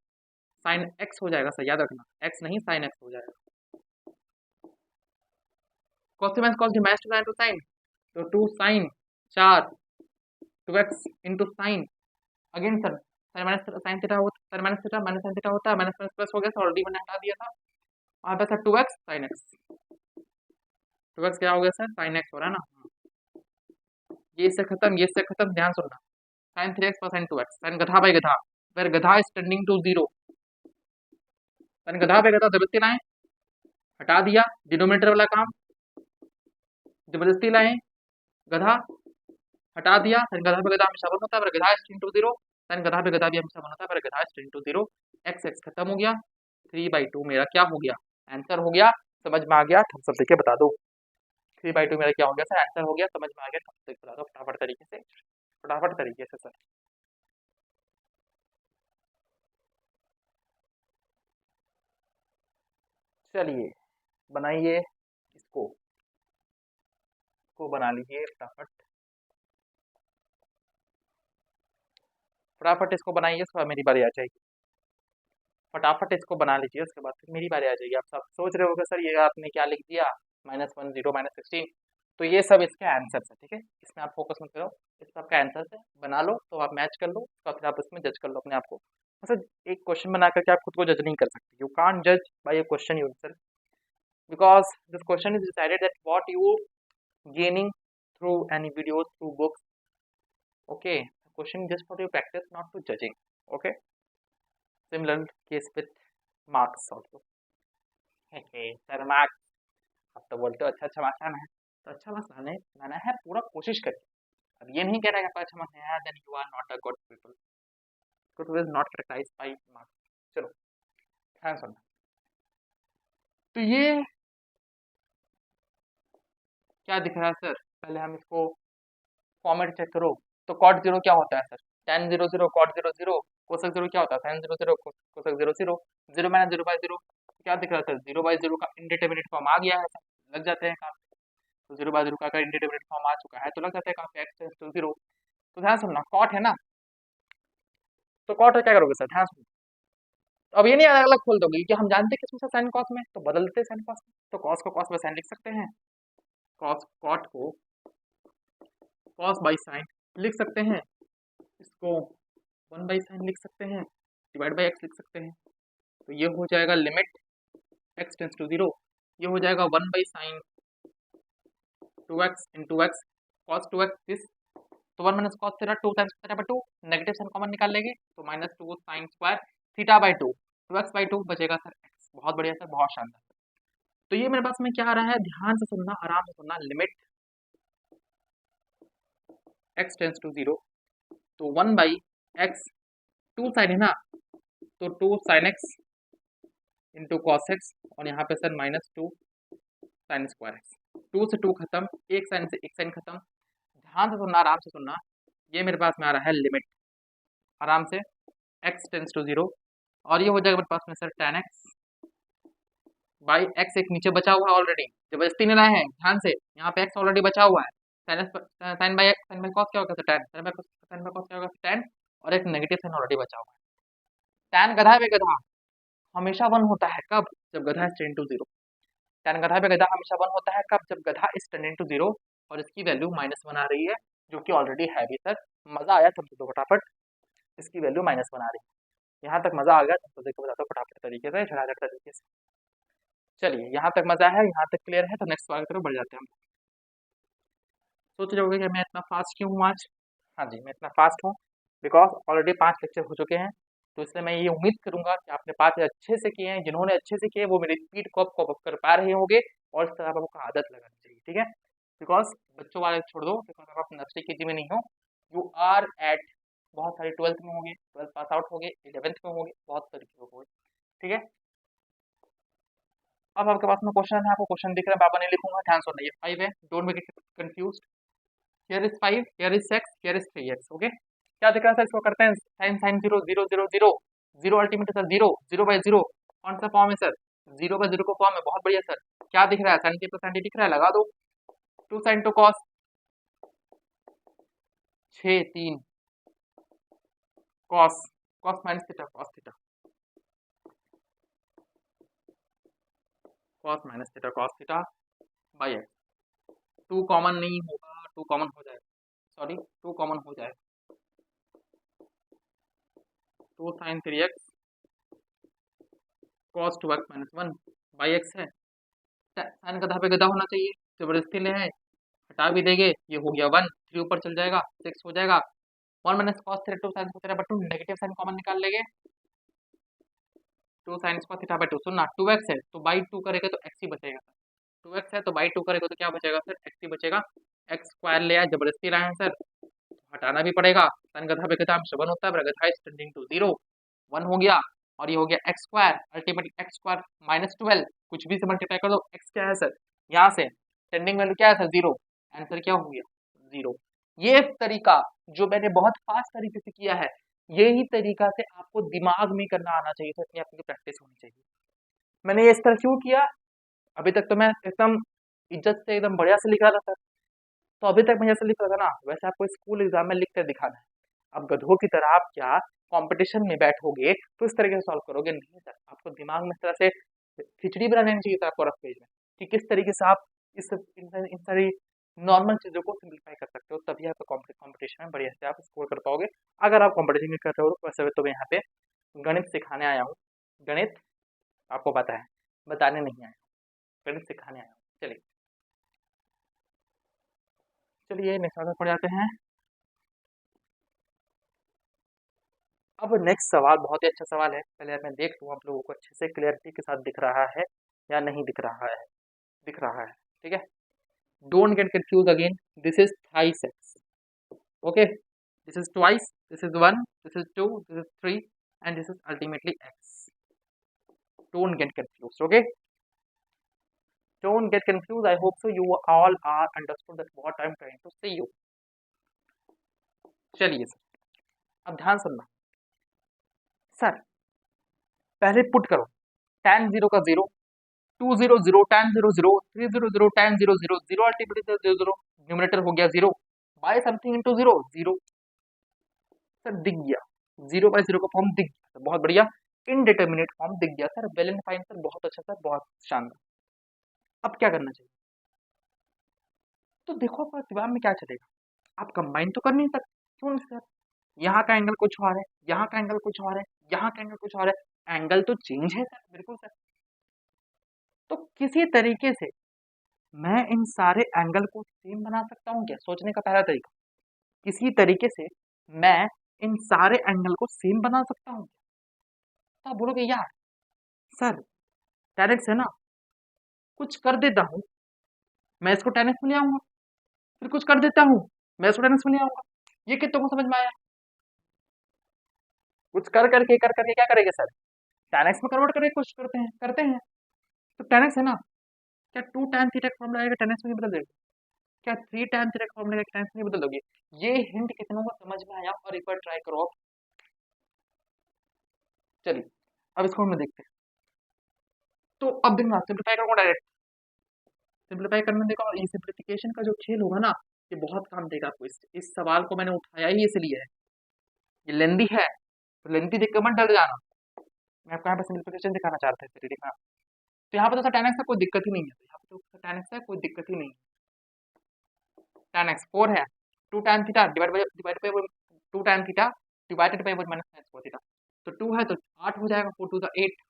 साइन x हो जाएगा सर, याद रखना x नहीं साइन x हो जाएगा। cos t minus cos t minus 2 sin 2 sin, तो 2 sin 4 2x into sine, again sir sine minus sine theta होता, sine minus theta minus sine theta होता है, माइनस माइनस प्लस हो गया, ऑलरेडी मैंने हटा दिया था। वहाँ पे sir 2x sine x, 2x क्या हो गया सर, साइन एक्स हो रहा है ना, ये इससे खत्म, ये इससे खत्म, ध्यान सुनना, sine 3x plus sine 2x, sine गधा बाई गधा, फिर गधा इज टेंडिंग टू 0, साइन गधा बाई गधा जबरदस्ती लाए, हटा दिया डिनोमिनेटर वाला काम, जबरदस्ती लाए गधा, हटा दिया, साइन गधा पे गधा हमेशा वन होता है, गधा इज टेंडिंग टू 0, साइन गधा पे गधा भी हमेशा वन होता है, गधा is tending to 0, x x खत्म हो गया, 3/2 मेरा क्या हो गया, आंसर हो गया। समझ में आ गया, थम्स अप देके बता दो, 3/2 मेरा क्या हो गया सर, आंसर हो गया, समझ में आ गया, थम्स अप बता दो फटाफट तरीके से, फटाफट तरीके से सर। चलिए बनाइए इसको, बना लीजिए फटाफट। फटाफट इसको बनाइए, उसके बाद मेरी बारी आ जाएगी। फटाफट इसको बना लीजिए, उसके बाद फिर मेरी बारी आ जाएगी। आप सब सोच रहे होगे सर ये आपने क्या लिख दिया, -1 0 -16, तो ये सब इसके आंसर्स है, ठीक है, इसमें आप फोकस मत करो, इस सब का आंसर है, बना लो तो आप मैच कर लो, तो फिर आप इसमें जज कर लो अपने आप को। मतलब एक क्वेश्चन बना करके आप खुद को जज नहीं कर सकते, यू कांट जज by a question yourself, because this question is decided that what you gaining through any videos, through books. Okay, the question is just for your practice, not to judging. Okay, similar case with marks also. Sir marks, आप तो बोलते हो अच्छा अच्छा marks आना है, तो अच्छा मार्क्स लाना है, पूरा कोशिश करिए। अब ये नहीं कह रहा है कि आपका अच्छा मार्क्स नहीं आया, then you are not a good people, good is not characterized by marks. चलो ध्यान सुनना, तो ये क्या दिख रहा है सर, पहले हम इसको फॉर्मेट चेक करो। तो कॉट जीरो क्या होता है सर, tan 0 0, कॉट 0 0, कोसेक 0 क्या होता है, sin 0 0, कोसेक 0 0, 0 माइनस 0/0, क्या दिख रहा है सर, 0/0 का इंडिटरमिनेट फॉर्म आ गया है सर, लग जाते हैं काम, तो 0/0 का इंडिटरमिनेट फॉर्म आ चुका है, तो लग जाता है काम पे x टेंड्स टू 0। तो ध्यान सुनना, कॉट है ना, तो कॉट क्या करोगे सर, ध्यान सुनो, तो अब ये नहीं अलग अलग खोल दोगे, क्योंकि हम जानते हैं किसमें से साइन कॉस में, तो बदल देते हैं साइन कॉस में, तो कॉस को कॉस बाई साइन लिख सकते हैं, कॉस कॉट को कॉस बाई साइन लिख सकते हैं, इसको 1/sin लिख सकते हैं, डिवाइड बाई x लिख सकते हैं, तो ये हो जाएगा लिमिट x टेंड्स टू 0, ये हो जाएगा 1/sin 2x into x cos 2x this, तो 1 minus cos theta 2 times theta by 2, negative sine common निकाल लेंगे, तो -2 sin square theta by 2, 2x/2 बचेगा सर x, बहुत बढ़िया सर, बहुत शानदार। तो ये मेरे पास में क्या आ रहा है, ध्यान से सुनना, आराम से सुनना, लिमिट x टेंड्स टू 0, तो 1/x 2 साइन है ना, तो 2 sin x into cos x, और यहाँ पे सर -2 साइन स्क्वायर एक्स, 2 से 2 खत्म, एक साइन से एक साइन खत्म, ध्यान से सुनना, आराम से सुनना, ये मेरे पास में आ रहा है लिमिट, आराम से x टेंड्स टू 0, और ये हो जाएगा मेरे पास में sir tan x by x, एक नीचे बचा हुआ है ऑलरेडी, जबरदस्ती नहीं लाए हैं, ध्यान से, यहाँ पे x ऑलरेडी बचा हुआ है, sine by x, sine by cos क्या होगा sir tan, sine by cos क्या होगा tan, और एक नेगेटिव साइन ऑलरेडी बचा हुआ है। tan गधा पे गधा हमेशा 1 होता है, कब, जब गधा इज टेंड टू 0, tan गधा पे गधा हमेशा 1 होता है, कब, जब गधा इज टेंडिंग टू 0, और इसकी वैल्यू -1 आ रही है, जो कि ऑलरेडी है भी सर, मजा आया तुमसे तो फटाफट, इसकी वैल्यू -1 आ रही है, यहाँ तक मजा आ गया, तुमको देखो बताता हूँ फटाफट तरीके से, झटाझट तरीके से। चलिए यहाँ तक मजा है, यहाँ तक क्लियर है, तो नेक्स्ट सवाल की तरफ बढ़ जाते हैं हम। सोच रहे होगे कि मैं इतना फास्ट क्यों हूँ आज, हाँ जी मैं इतना फास्ट हूँ बिकॉज ऑलरेडी 5 लेक्चर हो चुके हैं, तो इसलिए मैं ये उम्मीद करूंगा कि आपने 5 अच्छे से किए हैं, जिन्होंने अच्छे से किए वो मेरी स्पीड को कॉप कर पा रहे होंगे, और इस तरह आपको आदत लगानी चाहिए, ठीक है, बिकॉज बच्चों वाले छोड़ दो, बिकॉज आप नर्सरी के जी में नहीं हो, यू आर एट, बहुत सारे 12th में होंगे, 12th पास आउट होंगे, 11th में होंगे, बहुत तरीके के होंगे, ठीक है। अब आपके पास में क्वेश्चन है, आपको क्वेश्चन दिख रहा है, पापा नहीं लिखूंगा, ध्यान सुनना, ये 5 है, don't make it confused, here is 5, here is 6, here is 3x, okay. क्या दिख रहा है सर, इसको करते हैं sin 0 0 0 0, 0 अल्टीमेट सर 0, 0/0 कौन सा फॉर्म है सर, 0/0 का फॉर्म है, बहुत बढ़िया सर। क्या दिख रहा है, sin t + sin t दिख रहा है, लगा दो, 2 sin 2 cos 6 3 cos, cos minus theta cos theta, cos minus theta cos theta by x, 2 common नहीं होगा, 2 कॉमन हो जाएगा, सॉरी 2 कॉमन हो जाएगा, 2 sin 3x cos 2x - 1 by x है, साइन गधा पे गधा होना चाहिए, जबरदस्ती ले है, हटा भी देंगे, ये हो गया 1, 3 ऊपर चल जाएगा, 6 हो जाएगा, 1 minus cos theta 2 sine theta by 2, negative sine common निकाल लेंगे, 2 साइन स्क्वायर थीटा बाई 2, सुनना 2x है तो बाई 2 करेगा तो x ही बचेगा, 2x है तो बाई 2 करेगा तो क्या बचेगा सर, x ही बचेगा, x स्क्वायर ले आए, जबरदस्ती लाए हैं सर, हटाना भी पड़ेगा, साइन गधा पे गधा हमेशा 1 होता है, गधा इज टेंडिंग टू 0, 1 हो गया, और ये हो गया x square, ultimately x square -12, कुछ भी से मल्टीप्लाई कर दो, x क्या है सर, यहाँ से टेंडिंग वैल्यू क्या है सर 0, आंसर क्या हो गया 0। ये तरीका जो मैंने बहुत फास्ट तरीके से किया है, यही तरीका से आपको दिमाग में करना आना चाहिए, तो अपनी आपकी प्रैक्टिस होनी चाहिए। मैंने ये इस तरह क्यों किया, अभी तक तो मैं एकदम इज्जत से एकदम बढ़िया से लिख रहा था सर, तो अभी तक मैं जैसे लिख रहा था ना, वैसे आपको स्कूल एग्जाम में लिख कर दिखाना है। अब गधों की तरह आप क्या कंपटीशन में बैठोगे तो इस तरीके से सॉल्व करोगे? नहीं सर, आपको दिमाग में इस तरह से खिचड़ी बनानी चाहिए था आपको रफ पेज में कि किस तरीके से आप इन सारी नॉर्मल चीजों को सिंप्लीफाई कर सकते हो, तभी आप कंपटीशन में बढ़िया से आप स्कोर कर पाओगे। अगर आप कंपटीशन में कर रहे हो वैसे तो मैं यहाँ पे गणित सिखाने आया हूँ। गणित आपको पता है, बताने नहीं आया, गणित सिखाने आया हूँ। चलिए चलिए नेक्स्ट सवाल पढ़ जाते हैं। अब नेक्स्ट सवाल बहुत ही अच्छा सवाल है, पहले मैं देख लूँ आप लोगों को अच्छे से क्लियरिटी के साथ दिख रहा है या नहीं दिख रहा है। दिख रहा है, ठीक है। Don't get confuse again, this is thrice x, okay, this is twice, this is one, this is two, this is three and this is ultimately x. Don't get confuse, okay, don't get confused. I hope so you all are understood that what I'm trying to say you. चलिए sir, अब ध्यान सुनना sir, पहले put करो tan 0 का 0, 2 0 0 tan 0 0, 3 0 0 tan 0 0, 0 ultimately 0 0, numerator हो गया 0, bye something into 0 0। Sir दिख गया, 0 बाय 0 का फॉर्म दिख गया, बहुत बढ़िया। इनडिटर्मिनेट फॉर्म दिख गया sir, well and fine sir, बहुत अच्छा सर, बहुत शानदार। अब क्या करना चाहिए? तो देखो आपका दिमाग में क्या चलेगा, आप कंबाइन तो कर नहीं सकते, क्यों नहीं सर? यहाँ का एंगल कुछ और है, यहाँ का एंगल कुछ और है, यहाँ का एंगल कुछ और है, एंगल तो चेंज है सर, बिल्कुल सर। तो किसी तरीके से मैं इन सारे एंगल को सेम बना सकता हूँ क्या? सोचने का पहला तरीका, किसी तरीके से मैं इन सारे एंगल को सेम बना सकता हूँ? तो आप बोलोगे यार सर tan x है ना, कुछ कर देता हूँ मैं इसको tan x में ले आऊंगा, फिर कुछ कर देता हूँ मैं इसको tan x में ले आऊंगा। ये कितनों को समझ में आया? कुछ कर करके क्या करेंगे सर, tan x में कन्वर्ट करने की कोशिश करते हैं। तो tan x है ना, क्या 2 tan थीटा का फॉर्मूला आएगा tan x में ही बदल देगा? क्या 3 tan थीटा का फॉर्मूला आएगा tan x में ही बदल दोगे? ये हिंट कितनों को समझ में आया और एक बार ट्राई करो आप। चलिए अब इसको हम देखते हैं। तो अब देखना, सिंप्लीफाई करो डायरेक्ट, सिंप्लीफाई करने देखो, और ये सिंप्लीफिकेशन का जो खेल होगा ना, ये बहुत काम देगा आपको। इस सवाल को मैंने उठाया ही इसलिए है, ये लेंदी है, तो लेंदी देख कर मत डर जाना, मैं आपको यहाँ पे सिंप्लीफिकेशन दिखाना चाहता था, इसलिए देखना। तो यहाँ पे तो tan x का कोई दिक्कत ही नहीं है, यहाँ पे तो tan x का कोई दिक्कत ही नहीं है। tan x 4 है, 2 tan theta divide by 2 tan theta divided by 1 minus sin theta, तो 2 है तो 8 हो जाएगा, 4 2 the 8,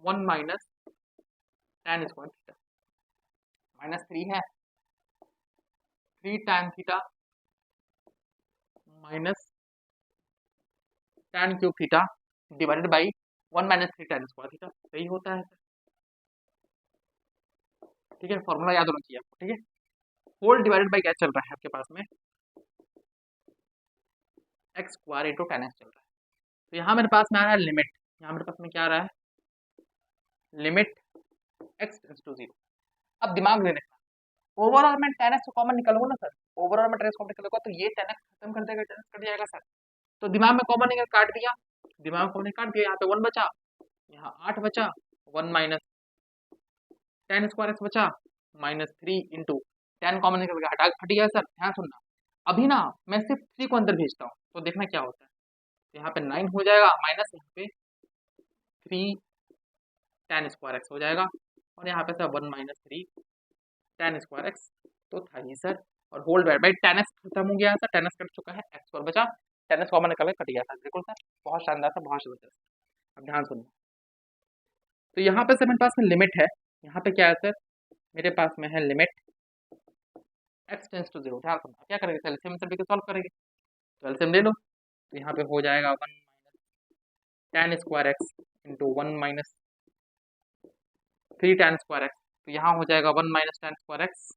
1 minus tan square theta, minus 3 है, 3 tan theta minus tan cube theta divided by 1 minus 3 tan square theta, सही होता है सर, ठीक है। फॉर्मूला याद होना चाहिए आपको, ठीक है। होल डिवाइडेड बाई क्या चल रहा है आपके पास में, x square into tan x चल रहा है। तो यहाँ मेरे पास में आ रहा है लिमिट, यहाँ मेरे पास में क्या आ रहा है, लिमिट x टेंड्स टू 0। अब दिमाग देने का, ओवरऑल में tan x कॉमन निकलूंगा ना सर, ओवरऑल में tan x कॉमन निकलूंगा तो ये tan x खत्म कर देगा, tan x कट जाएगा सर। तो दिमाग में कॉमन निकल काट दिया, दिमाग में कॉमन काट दिया, यहाँ पे 1 बचा, यहाँ 8 बचा, 1 माइनस tan स्क्वायर x बचा, माइनस 3 इंटू tan कॉमन निकल गया, हट गया सर। ध्यान सुनना, अभी ना मैं सिर्फ 3 को अंदर भेजता हूँ, तो देखना क्या होता है। तो यहाँ पे 9 हो जाएगा, माइनस यहाँ पे 3 tan स्क्वायर एक्स हो जाएगा, और यहाँ पे sir 1 minus 3 tan square x, तो था ही सर। और whole divide by tan x खत्म हो गया सर, tan x कट चुका है, x और बचा, tan x कॉमन निकल के कट गया था, बिल्कुल सर, बहुत शानदार था, बहुत जबरदस्त। अब ध्यान सुनो, तो यहाँ पे सर मेरे पास में लिमिट है, यहाँ पे क्या है सर, मेरे पास में है लिमिट x टेंस टू 0। ध्यान सुनना, क्या करेंगे, एलसीएम सर लेके सॉल्व करेंगे, तो एलसीएम ले लो, तो यहाँ पे हो जाएगा 1 minus tan square x into 1 minus 3 tan square x, तो यहाँ हो जाएगा 1 minus tan square x,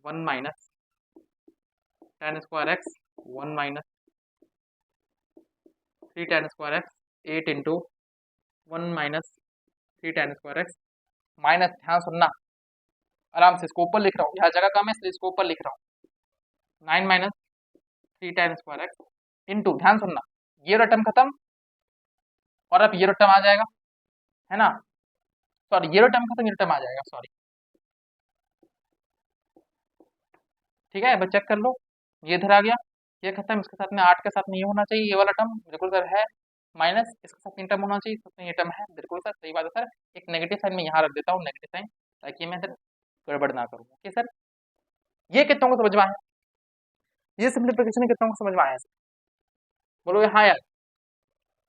1 minus tan square x, 1 minus 3 tan square x, 8 into 1 minus 3 tan square x, minus, ध्यान सुनना, आराम से इसको ऊपर लिख रहा हूँ, यहाँ जगह कम है इसलिए इसको ऊपर लिख रहा हूँ, 9 minus 3 tan square x into, ध्यान सुनना, ये रटम खत्म और अब ये रटम आ जाएगा, है ना, सॉरी ये रटम खत्म, ये रटम आ जाएगा, सॉरी, ठीक है, बस चेक कर लो, ये इधर आ गया, ये खत्म, इसके साथ में 8 के साथ में ये होना चाहिए, ये वाला टर्म बिल्कुल सर है, माइनस इसके साथ में टर्म होना चाहिए, इसके साथ में ये टर्म है, बिल्कुल सर सही बात है सर। एक नेगेटिव साइन में यहाँ रख देता हूँ, नेगेटिव साइन, ताकि मैं सर गड़बड़ ना करूँ। ओके सर, ये कितनों को समझ में आया, ये सिंप्लीफिकेशन कितनों को समझ में आया सर, बोलोगे हाँ यार,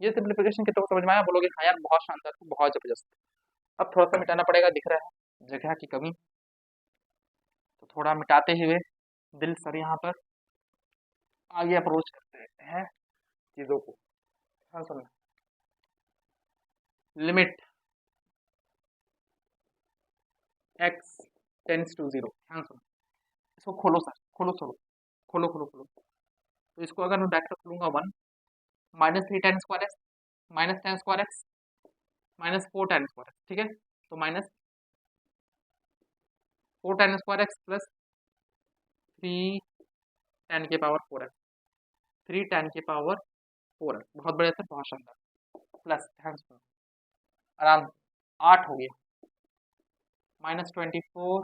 ये सिंप्लीफिकेशन कितनों को समझ में आया, बोलोगे हाँ यार बहुत शानदार, बहुत जबरदस्त। अब थोड़ा सा मिटाना पड़ेगा, दिख रहा है जगह की कमी, तो थोड़ा मिटाते हुए दिल सर यहाँ पर आगे अप्रोच करते हैं चीज़ों को। हाँ सुनना, लिमिट x टेंस टू 0, ध्यान सुनो, इसको खोलो सर, खोलो खोलो खोलो खोलो खोलो, तो इसको अगर मैं ब्रैकेट खोलूंगा 1 minus 3 tan square x minus tan square x minus 4 tan square x, ठीक है, तो minus 4 tan square x plus 3 tan के पावर 4 एक्स, 3 tan के पावर 4 एक्स, बहुत बढ़िया सर, बहुत शानदार, प्लस ध्यान सुनो आराम, 8 हो गया, माइनस 24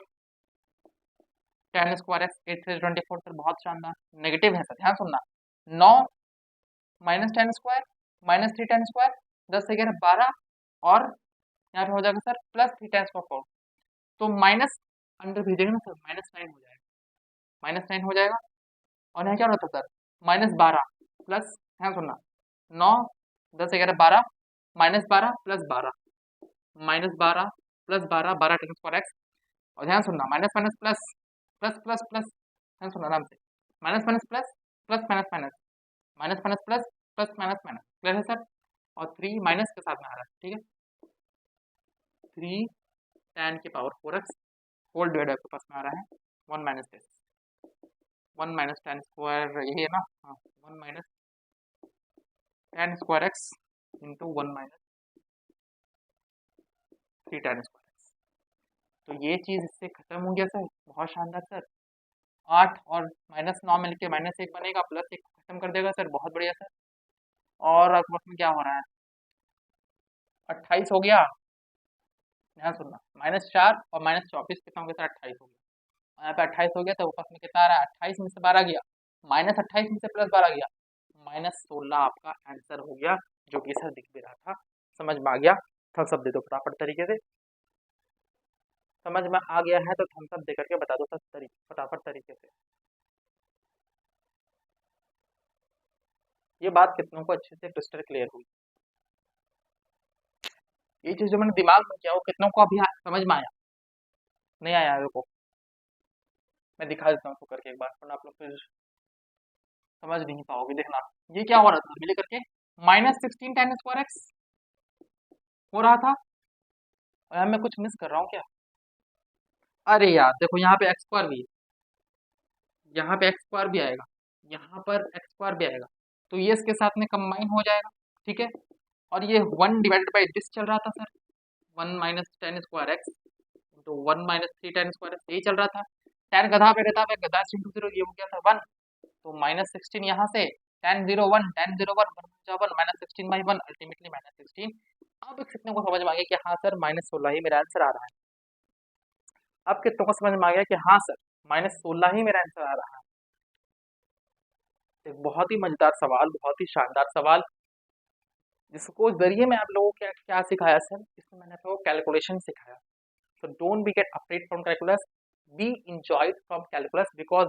tan स्क्वायर एक्स, 8 से 24 सर, बहुत शानदार, नेगेटिव है सर, ध्यान सुनना, 9 minus tan square minus 3 tan square, 10 से 11 12, और यहाँ पे हो जाएगा सर प्लस 3 tan स्क्वायर 4, तो माइनस अंदर भेजेंगे ना सर, -9 हो जाएगा, -9 हो जाएगा, और यहाँ क्या होता है सर, -12 प्लस, ध्यान सुनना, 9 10 11 12 -12 plus 12 -12 plus 12 12 tan square x, और ध्यान सुनना minus minus plus plus plus plus, ध्यान सुनना आराम से, minus minus plus plus minus minus minus minus plus plus minus minus, clear है सर, और 3 माइनस के साथ में आ रहा है, ठीक है, 3 tan के पावर 4x होल डिवाइड आपके पास में आ रहा है 1 minus this, 1 minus tan square, यही है ना, हाँ 1 minus tan square x into 1 minus 3 tan square x, तो ये चीज़ इससे खत्म हो गया सर, बहुत शानदार सर, 8 और -9 मिलके -1 बनेगा, प्लस 1 खत्म कर देगा सर, बहुत बढ़िया सर, और अब वक्त में क्या हो रहा है, 28 हो गया, ध्यान सुनना, -4 और -24 कितना हो गया सर, 28 हो गया, यहाँ पे 28 हो गया, तो ऊपर में कितना आ रहा है, 28 में से 12 गया, -28 में से प्लस 12 गया, -16 आपका आंसर हो गया, जो कि सर दिख भी रहा था, समझ में आ गया, थम्स अप दे दो फटाफट तरीके से, समझ में आ गया है तो थम्स अप दे करके बता दो सर, फटाफट तरीके से, ये बात कितनों को अच्छे से क्रिस्टल क्लियर हुई, ये चीज जो मैंने दिमाग में किया वो कितनों को अभी समझ में आया, नहीं आया देखो, मैं दिखा देता हूँ तो करके एक बार, वरना आप लोग फिर समझ नहीं पाओगे, देखना, ये क्या हो रहा था मिले करके, -16 tan स्क्वायर एक्स हो रहा था, और यहाँ मैं कुछ मिस कर रहा हूँ क्या, अरे यार देखो यहाँ पे एक्स स्क्वायर भी है, यहाँ पे एक्स स्क्वायर भी आएगा, यहाँ पर एक्स स्क्वायर भी आएगा, तो ये इसके साथ में कंबाइन हो जाएगा, ठीक है, और ये 1 डिवाइडेड बाई दिस चल रहा था sir, 1 minus tan square x into 1 minus 3 tan square x, यही चल रहा था, tan गधा पे रहता है, गधा इंटू 0, ये हो गया था 1, तो -16 यहाँ से, tan 0 1 tan 0 1 1 -16 बाई 1 अल्टीमेटली -16, अब कितने को समझ में आ गया कि हाँ सर -16 ही मेरा आंसर आ रहा है, अब कितनों को समझ में आ गया कि हाँ सर -16 ही मेरा आंसर आ रहा है, एक बहुत ही मजेदार सवाल, बहुत ही शानदार सवाल, जिसको जरिए मैं आप लोगों को क्या क्या सिखाया सर, इसमें मैंने आप लोगों को कैलकुलेशन सिखाया, so don't be get afraid from calculus, be enjoyed from calculus, because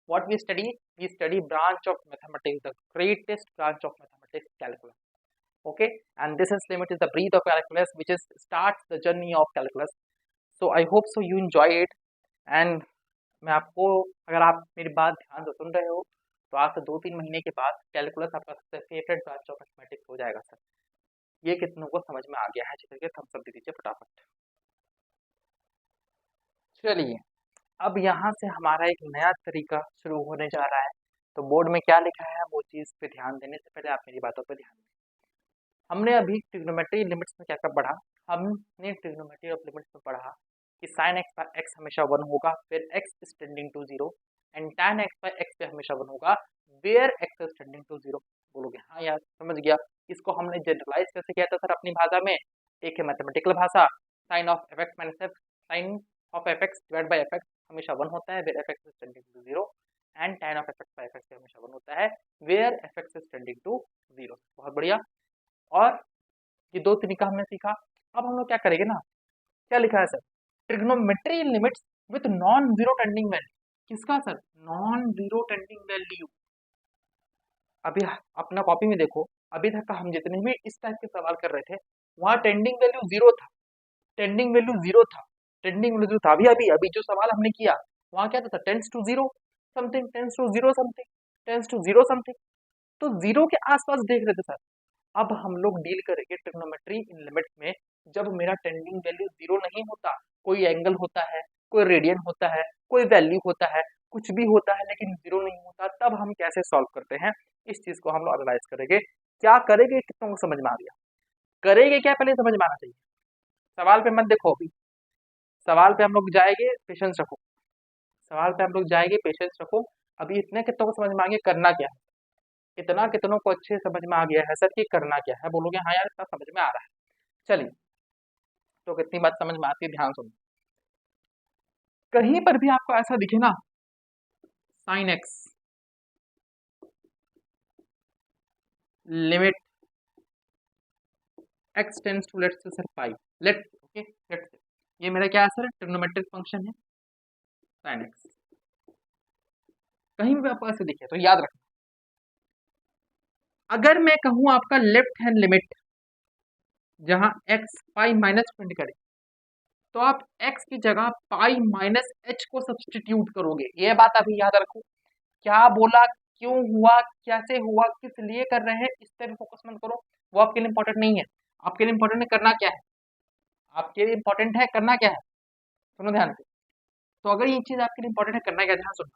what we study branch of mathematics, the greatest branch of mathematics, calculus, okay, and this is limit is the breath of calculus which is starts the journey of calculus, so I hope so you enjoy it, and मैं आपको, अगर आप मेरी बात ध्यान से सुन रहे हो तो आज से 2-3 महीने के बाद कैलकुलस आपका सबसे फेवरेट ब्रांच ऑफ मैथमेटिक्स हो जाएगा सर, ये कितनों को समझ में आ गया है, जिसके थम्स अप दे दीजिए फटाफट। चलिए, अब यहाँ से हमारा एक नया तरीका शुरू होने जा रहा है, तो बोर्ड में क्या लिखा है वो चीज़ पे ध्यान देने से पहले आप मेरी बातों पर ध्यान दें। हमने अभी ट्रिग्नोमेट्री लिमिट्स में क्या क्या पढ़ा, हमने ट्रिग्नोमेट्री ऑफ लिमिट्स में पढ़ा कि साइन एक्स बाय एक्स हमेशा 1 होगा, फिर x is tending to 0, and tan x by x पे हमेशा 1 होगा, where x is tending to 0, बोलोगे हाँ यार समझ गया, इसको हमने जनरलाइज कैसे किया था सर अपनी भाषा में, एक है मैथमेटिकल भाषा, sine of f x minus f, sine of f x divide by f x हमेशा 1 होता है, where f x is tending to 0, and tan of f x by f x हमेशा 1 होता है, where f x is tending to 0। बहुत बढ़िया। और ये दो तरीका हमने सीखा। अब हम लोग क्या करेंगे ना, क्या लिखा है sir, trigonometry in limits with non zero tending value. किसका sir, non zero tending value. अभी अपना कॉपी में देखो, अभी तक हम जितने भी इस टाइप के सवाल कर रहे थे वहां टेंडिंग वैल्यू 0 था, टेंडिंग वैल्यू 0 था, टेंडिंग वैल्यू 0 था। अभी अभी अभी जो सवाल हमने किया वहां क्या था, tends to 0 something, tends to 0 something, tends to 0 something, तो 0 के आसपास देख रहे थे सर। अब हम लोग डील करेंगे ट्रिग्नोमेट्री इन लिमिट्स में जब मेरा टेंडिंग वैल्यू 0 नहीं होता, कोई एंगल होता है, कोई रेडियन होता है, कोई वैल्यू होता है, कुछ भी होता है लेकिन 0 नहीं होता, तब हम कैसे सॉल्व करते हैं, इस चीज को हम लोग एनालाइज करेंगे। क्या करेंगे, कितना को समझ में आ गया, करेंगे क्या पहले समझ में आना चाहिए। सवाल पे मत देखो, अभी सवाल पे हम लोग जाएंगे, पेशेंस रखो, सवाल पे हम लोग जाएंगे, पेशेंस रखो। अभी इतने कितनों को समझ में आ गया करना क्या है, इतना कितनों को अच्छे समझ में आ गया है सर कि करना क्या है, बोलोगे हाँ यार इतना समझ में आ रहा है। चलिए, तो कितनी बात समझ में आती है, ध्यान सुनो। कहीं पर भी आपको ऐसा दिखे ना, sine x limit x tends to let's say sir pi, let's okay, let's say ये मेरा क्या है सर, ट्रिग्नोमेट्रिक फंक्शन है साइन एक्स। कहीं भी आपको ऐसे दिखे तो याद रखना, अगर मैं कहूं आपका लेफ्ट हैंड लिमिट जहां एक्स पाई माइनस पॉइंट करे, तो आप x की जगह पाई माइनस एच को सब्सटीट्यूट करोगे। ये बात अभी याद रखो, क्या बोला, क्यों हुआ, कैसे हुआ, किस लिए कर रहे हैं, इस पर फोकस मत करो, वो आपके लिए इंपॉर्टेंट नहीं है। आपके लिए इंपॉर्टेंट है करना क्या है, आपके लिए इंपॉर्टेंट है करना क्या है, सुनो ध्यान से। तो अगर ये चीज आपके लिए इंपॉर्टेंट है करना क्या, ध्यान सुनो।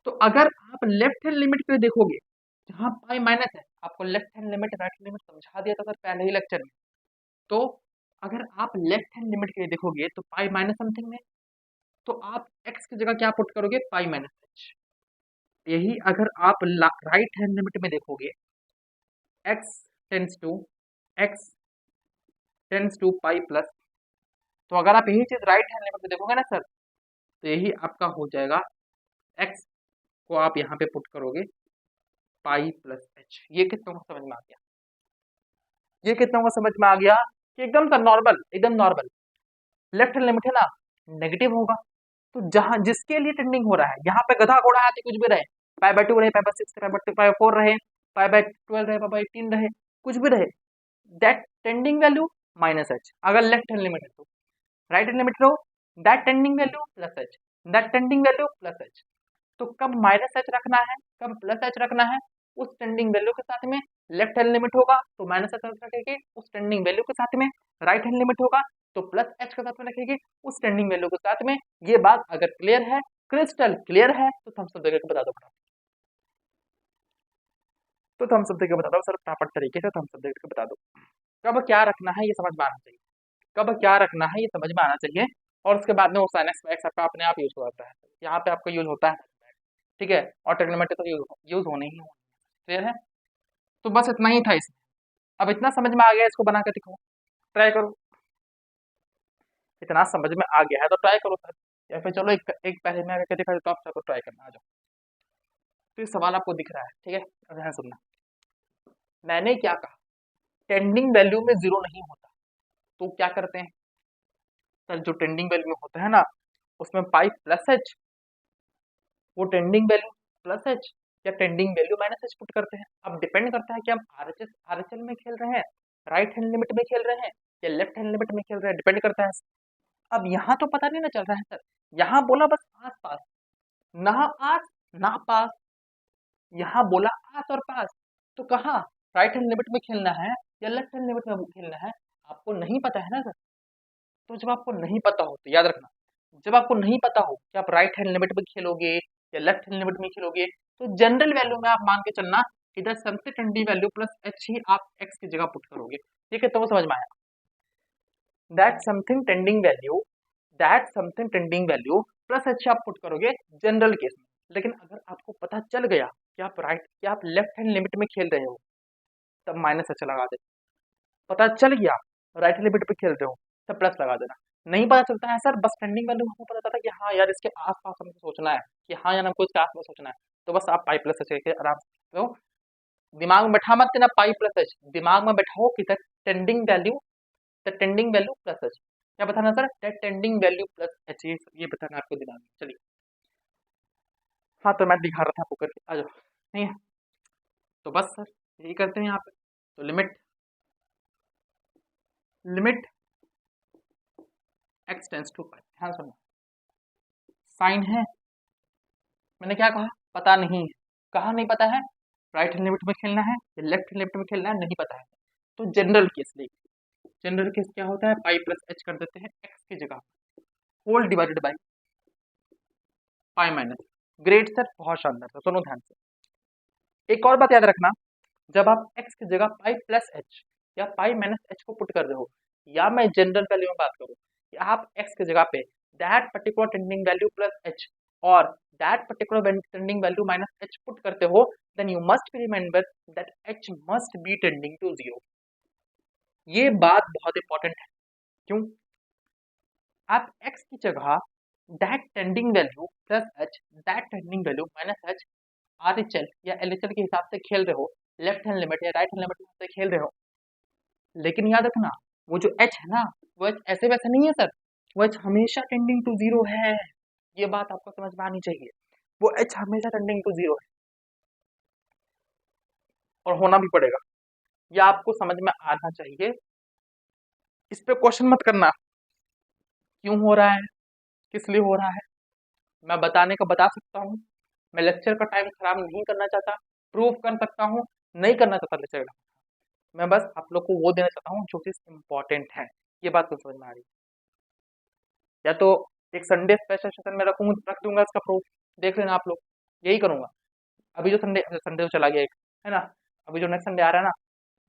तो अगर आप लेफ्ट हैंड लिमिट पे देखोगे जहां पाई माइनस है, आपको left hand limit right hand limit समझा दिया था सर पहले ही लेक्चर में। तो अगर आप लेफ्ट हैंड लिमिट के लिए देखोगे तो पाई माइनस समथिंग में, तो आप x की जगह क्या पुट करोगे, पाई माइनस एच। यही अगर आप राइट हैंड लिमिट में देखोगे x tends to x tends to pi plus, तो अगर आप यही चीज राइट हैंड लिमिट में देखोगे ना सर, तो यही आपका हो जाएगा, x को आप यहाँ पे पुट करोगे पाई प्लस एच। ये कितनों को समझ में आ गया, ये कितनों को समझ में आ गया कि एकदम सर नॉर्मल, एकदम नॉर्मल लेफ्ट हैंड लिमिट है ना, नेगेटिव होगा। तो जहां जिसके लिए टेंडिंग हो रहा है, यहाँ पे गधा घोड़ा हाथी कुछ भी रहे, पाई बाय 2 रहे, पाई बाय 6 पाई बाय 2 पाई 4 रहे, पाई बाय 12 रहे, पाई बाय 18 रहे, कुछ भी रहे, that tending value minus H. अगर लेफ्ट हैंड लिमिट है तो right hand limit low, that tending value plus H, that tending value plus H. तो कब माइनस एच रखना है, कब प्लस एच रखना है, उस टेंडिंग वैल्यू के साथ में लेफ्ट हैंड लिमिट होगा तो माइनस एच रखेंगे, उस टेंडिंग वैल्यू के साथ में राइट हैंड लिमिट होगा तो प्लस एच के साथ में रखेंगे, उस टेंडिंग वैल्यू के साथ में। ये बात अगर क्लियर है, क्रिस्टल क्लियर है, तो थम्स अप देकर बता दो, तो थम्स अप देकर बता दो सर, फटाफट तरीके से थम्स अप देकर बता दो। कब क्या रखना है ये समझ में आना चाहिए, कब क्या रखना है ये समझ में आना चाहिए, और उसके बाद में वो साइन एक्स एक्स आपका अपने आप यूज हो जाता है, यहाँ पे आपका यूज होता है, ठीक है, और ट्रिग्नोमेट्री तो यूज होने ही होने, क्लियर है। तो बस इतना ही था इसमें, अब इतना समझ में आ गया, इसको बना कर दिखाओ, ट्राई करो। इतना समझ में आ गया है तो ट्राई करो सर, या फिर चलो एक पहले मैं करके दिखा देता हूँ, आपको ट्राई करना, आ जाओ। तो ये सवाल आपको दिख रहा है, ठीक है, अब ध्यान सुनना। मैंने क्या कहा, टेंडिंग वैल्यू में 0 नहीं होता, तो क्या करते हैं सर, जो टेंडिंग वैल्यू में होता है ना उसमें पाई प्लस एच, वो टेंडिंग वैल्यू प्लस एच या tending value minus H put करते हैं। अब डिपेंड करता है कि हम आरएचएल में खेल रहे हैं, राइट हैंड लिमिट में खेल रहे हैं या लेफ्ट हैंड लिमिट में खेल रहे हैं, डिपेंड करता है। अब यहाँ तो पता नहीं ना चल रहा है सर, यहाँ बोला बस आस पास, ना आस ना पास, यहाँ बोला आस और पास, तो कहाँ राइट हैंड लिमिट में खेलना है या लेफ्ट हैंड लिमिट में खेलना है, आपको नहीं पता है ना सर। तो जब आपको नहीं पता हो तो याद रखना, जब आपको नहीं पता हो कि आप राइट हैंड लिमिट में खेलोगे या लेफ्ट हैंड लिमिट में खेलोगे, तो जनरल वैल्यू में आप मान के चलना इधर सबसे ठंडी वैल्यू प्लस एच ही आप एक्स की जगह पुट करोगे, ठीक है, तो वो समझ में आया, that something tending value, that something tending value plus H आप पुट करोगे जनरल केस में। लेकिन अगर आपको पता चल गया कि आप लेफ्ट हैंड लिमिट में खेल रहे हो, तब माइनस एच लगा दे, पता चल गया राइट लिमिट पे खेल रहे हो तब प्लस लगा देना, नहीं पता चलता है सर, बस टेंडिंग वैल्यू हमको पता चलता है कि हाँ यार इसके आसपास हमको सोचना है, कि हाँ यार हमको इसके आसपास सोचना है, तो बस आप पाई प्लस एच के आराम से तो दिमाग में बैठा मत देना पाई प्लस एच, दिमाग में बैठाओ कि the tending value plus H. क्या बताना sir? The tending value plus H, ये बताना आपको दिमाग में। चलिए, हाँ तो मैं दिखा रहा था आपको करके, आ जाओ। नहीं है तो बस सर यही करते हैं यहाँ पे। तो limit limit x tends to pi, ध्यान सुनो, साइन है, मैंने क्या कहा? पता नहीं है। कहा नहीं पता है? राइट हैंड लिमिट में खेलना है या लेफ्ट हैंड लिमिट में खेलना है, नहीं पता है। तो जनरल केस देखिए, जनरल केस क्या होता है? पाई प्लस एच कर देते हैं एक्स की जगह, whole divided by pi minus. Great sir, बहुत शानदार सर, सुनो ध्यान से। एक और बात याद रखना, जब आप x की जगह पाई प्लस एच या पाई माइनस एच को पुट कर रहे हो, या मैं जनरल वैल्यू में बात करूं कि आप x की जगह पे that particular tending value plus H और that particular tending value minus H put करते हो, then you must be remember that h must be tending to zero. ये बात बहुत इंपॉर्टेंट है। क्यों? आप x की जगह that tending value plus H, that tending value minus H, RHL या LHL के हिसाब से खेल रहे हो, लेफ्ट हैंड लिमिट या राइट हैंड लिमिट से खेल रहे हो, लेकिन याद रखना वो जो h है ना, वो h ऐसे वैसे नहीं है सर, वो h हमेशा टेंडिंग टू जीरो है। ये बात आपको समझ में आनी चाहिए, वो h हमेशा टेंडिंग टू जीरो है और होना भी पड़ेगा, ये आपको समझ में आना चाहिए। इस पे क्वेश्चन मत करना क्यों हो रहा है, किस लिए हो रहा है, मैं बताने का बता सकता हूँ, मैं लेक्चर का टाइम खराब नहीं करना चाहता, प्रूव कर सकता हूँ, नहीं करना चाहता लेक्चर का, मैं बस आप लोग को वो देना चाहता हूँ जो चीज इंपॉर्टेंट है। ये बात तो समझ में आ रही है? या तो एक संडे स्पेशल सेशन में रख दूंगा इसका प्रूफ, देख लेना आप लोग, यही करूंगा। अभी जो संडे संडे तो चला गया एक, है ना, अभी जो नेक्स्ट संडे आ रहा है ना,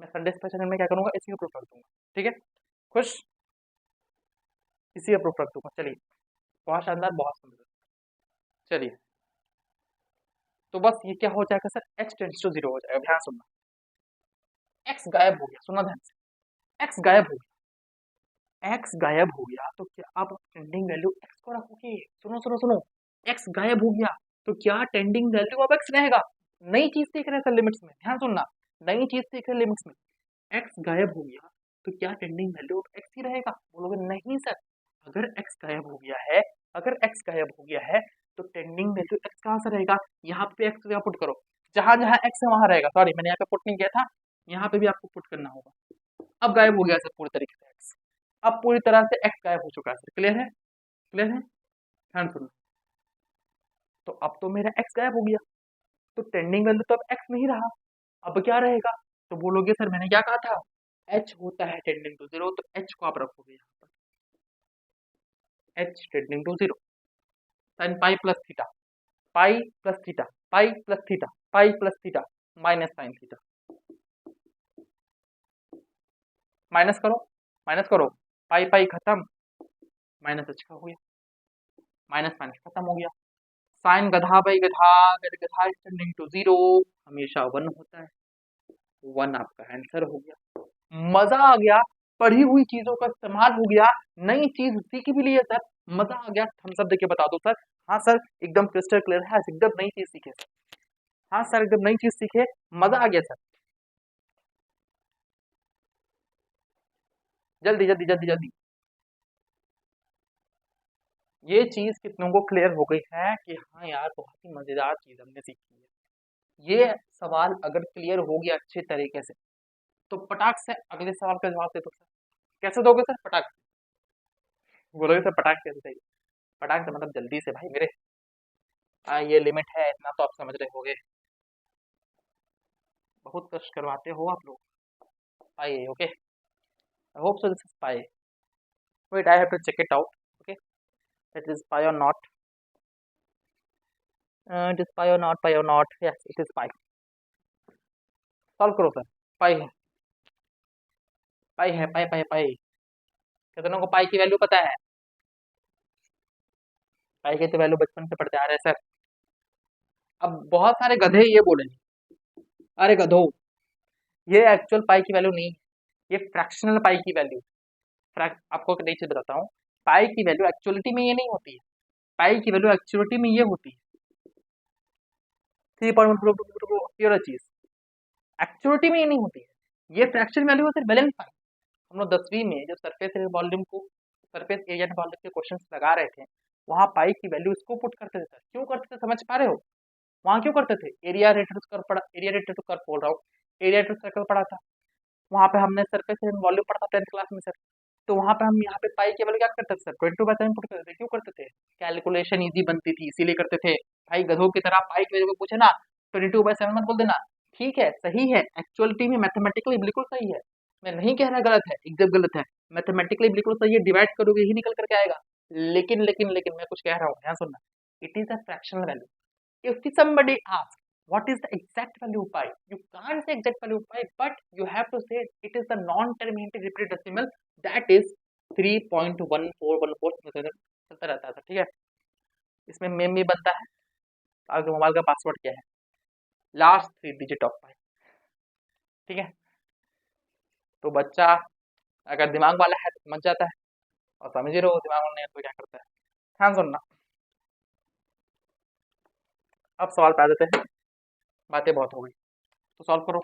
मैं संडे स्पेशल में क्या करूंगा, इसी का प्रूफ रख दूंगा। ठीक है, खुश, इसी का प्रूफ रख दूंगा। चलिए, बहुत शानदार, बहुत सुंदर। चलिए, तो बस ये क्या हो जाएगा sir, h tends to zero हो जाएगा। ध्यान सुनना, एक्स गायब हो गया, सुना ध्यान से, एक्स गायब हो गया, एक्स गायब हो गया तो क्या आप टेंडिंग वैल्यू एक्स को रखोगे? सुनो सुनो सुनो, एक्स गायब हो गया तो क्या टेंडिंग वैल्यू अब एक्स रहेगा? नई चीज सीख रहे हैं सर लिमिट्स में, ध्यान सुनना, नई चीज सीख रहे हैं लिमिट्स में। एक्स गायब हो गया तो क्या टेंडिंग वैल्यू अब एक्स ही रहेगा? बोलोगे नहीं सर, अगर एक्स गायब हो गया है, अगर एक्स गायब हो गया है तो टेंडिंग वैल्यू एक्स कहाँ से रहेगा? यहाँ पे एक्स यहाँ पुट करो, जहां जहां एक्स है वहां रहेगा। सॉरी, मैंने यहाँ पे पुट नहीं किया था, यहाँ पे भी आपको पुट करना होगा। अब गायब हो गया सर पूरी तरीके से एक्स, अब पूरी तरह से एक्स गायब हो चुका है सर, क्लियर है? क्लियर है? ध्यान सुनो, तो अब तो मेरा एक्स गायब हो गया, तो टेंडिंग वैल्यू तो अब एक्स नहीं रहा, अब क्या रहेगा? तो बोलोगे सर मैंने क्या कहा था, एच होता है टेंडिंग टू जीरो, तो एच को आप रखोगे यहाँ पर, h tending to zero, sine pi plus theta, pi plus theta, pi plus theta, pi plus theta, minus sine theta, minus करो, माइनस करो, पाई पाई खत्म, माइनस एच का हो गया, माइनस माइनस खत्म हो गया, साइन गधा बाई गधा, अगर गधा इज टेंडिंग टू जीरो हमेशा वन होता है, वन आपका आंसर हो गया। मजा आ गया, पढ़ी हुई चीजों का इस्तेमाल हो गया, नई चीज सीख भी ली है सर, मजा आ गया। हम सब देखे बता दो सर, हाँ सर एकदम क्रिस्टल क्लियर है, एकदम नई चीज सीखे सर, हाँ सर एकदम नई चीज सीखे, मजा आ गया सर। जल्दी जल्दी जल्दी जल्दी, ये चीज कितनों को क्लियर हो गई है कि हाँ यार बहुत ही मजेदार चीज हमने सीखी है। ये सवाल अगर क्लियर हो गया अच्छे तरीके से तो पटाख से अगले सवाल का जवाब दे दो सर। कैसे दोगे सर? पटाख से बोलोगे सर, पटाख कैसे चाहिए? पटाख से मतलब जल्दी से भाई मेरे, ये लिमिट है इतना तो आप समझ रहे होगे, बहुत कष्ट करवाते हो आप लोग। पाए, okay, I hope so this is pi, wait I have to check it out, okay, it is pi or not, it is pi or not, yes it is pi. Solve करो सर, पाई है, pi है, पाई पाई पाई, कितनों को पाई की value पता है? पाई की तो वैल्यू बचपन से पढ़ते आ रहे हैं सर। अब बहुत सारे गधे ये बोलेंगे, अरे गधो, ये एक्चुअल पाई की वैल्यू नहीं है, ये फ्रैक्शनल पाई की वैल्यू। आपको एक नई चीज बताता हूँ, पाई की वैल्यू एक्चुअलिटी में ये नहीं होती है, पाई की वैल्यू एक्चुअलिटी में ये होती है 3.1 चीज, एक्चुअलिटी में ये नहीं होती है, ये फ्रैक्शन वैल्यू है सिर्फ बैलेंस पाई। हम लोग 10वीं में जब सरफेस वॉल्यूम को सरफेस एरिया एंड वॉल्यूम के क्वेश्चंस लगा रहे थे, वहां पाई की वैल्यू इसको पुट करते थे सर। क्यों करते थे समझ पा रहे हो? वहां क्यों करते थे? एरिया रेटेड कर्व पढ़ा, एरिया रेटेड कर्व बोल रहा हूँ, एरिया रेटेड सर्कल पढ़ा था, वहां पे हमने सरफेस एरिया वॉल्यूम पढ़ा था 10th क्लास में सर। तो वहां पे हम यहाँ पे पाई की वैल्यू क्या करते थे सर? 22/7 पुट करते थे। क्यों करते थे? कैलकुलेशन इजी बनती थी इसीलिए करते थे। भाई गधों की तरह पाई की वैल्यू को पूछे ना 22/7 मत बोल देना। ठीक है, सही है, एक्चुअलिटी में मैथमेटिकली बिल्कुल सही है, मैं नहीं कह रहा गलत है, एकदम गलत है, मैथमेटिकली बिल्कुल सही है, डिवाइड करोगे ही निकल करके आएगा। लेकिन मैं कुछ कह रहा हूँ, ध्यान सुनना, it is a fractional value. If somebody asks what is the exact value of pi, you can't say exact value of pi, but you have to say it is the non-terminated repeated decimal that is 3.1414 चलता रहता है, ठीक है। इसमें ma'am भी बनता है, आपके मोबाइल का पासवर्ड क्या है, लास्ट 3 डिजिट ऑफ पाई, ठीक है। तो बच्चा अगर दिमाग वाला है तो समझ जाता है, और समझ ही रहो दिमाग वाला नहीं है तो क्या करता है। ध्यान सुनना, अब सवाल पे आ जाते हैं, बातें बहुत हो गई, तो सॉल्व करो।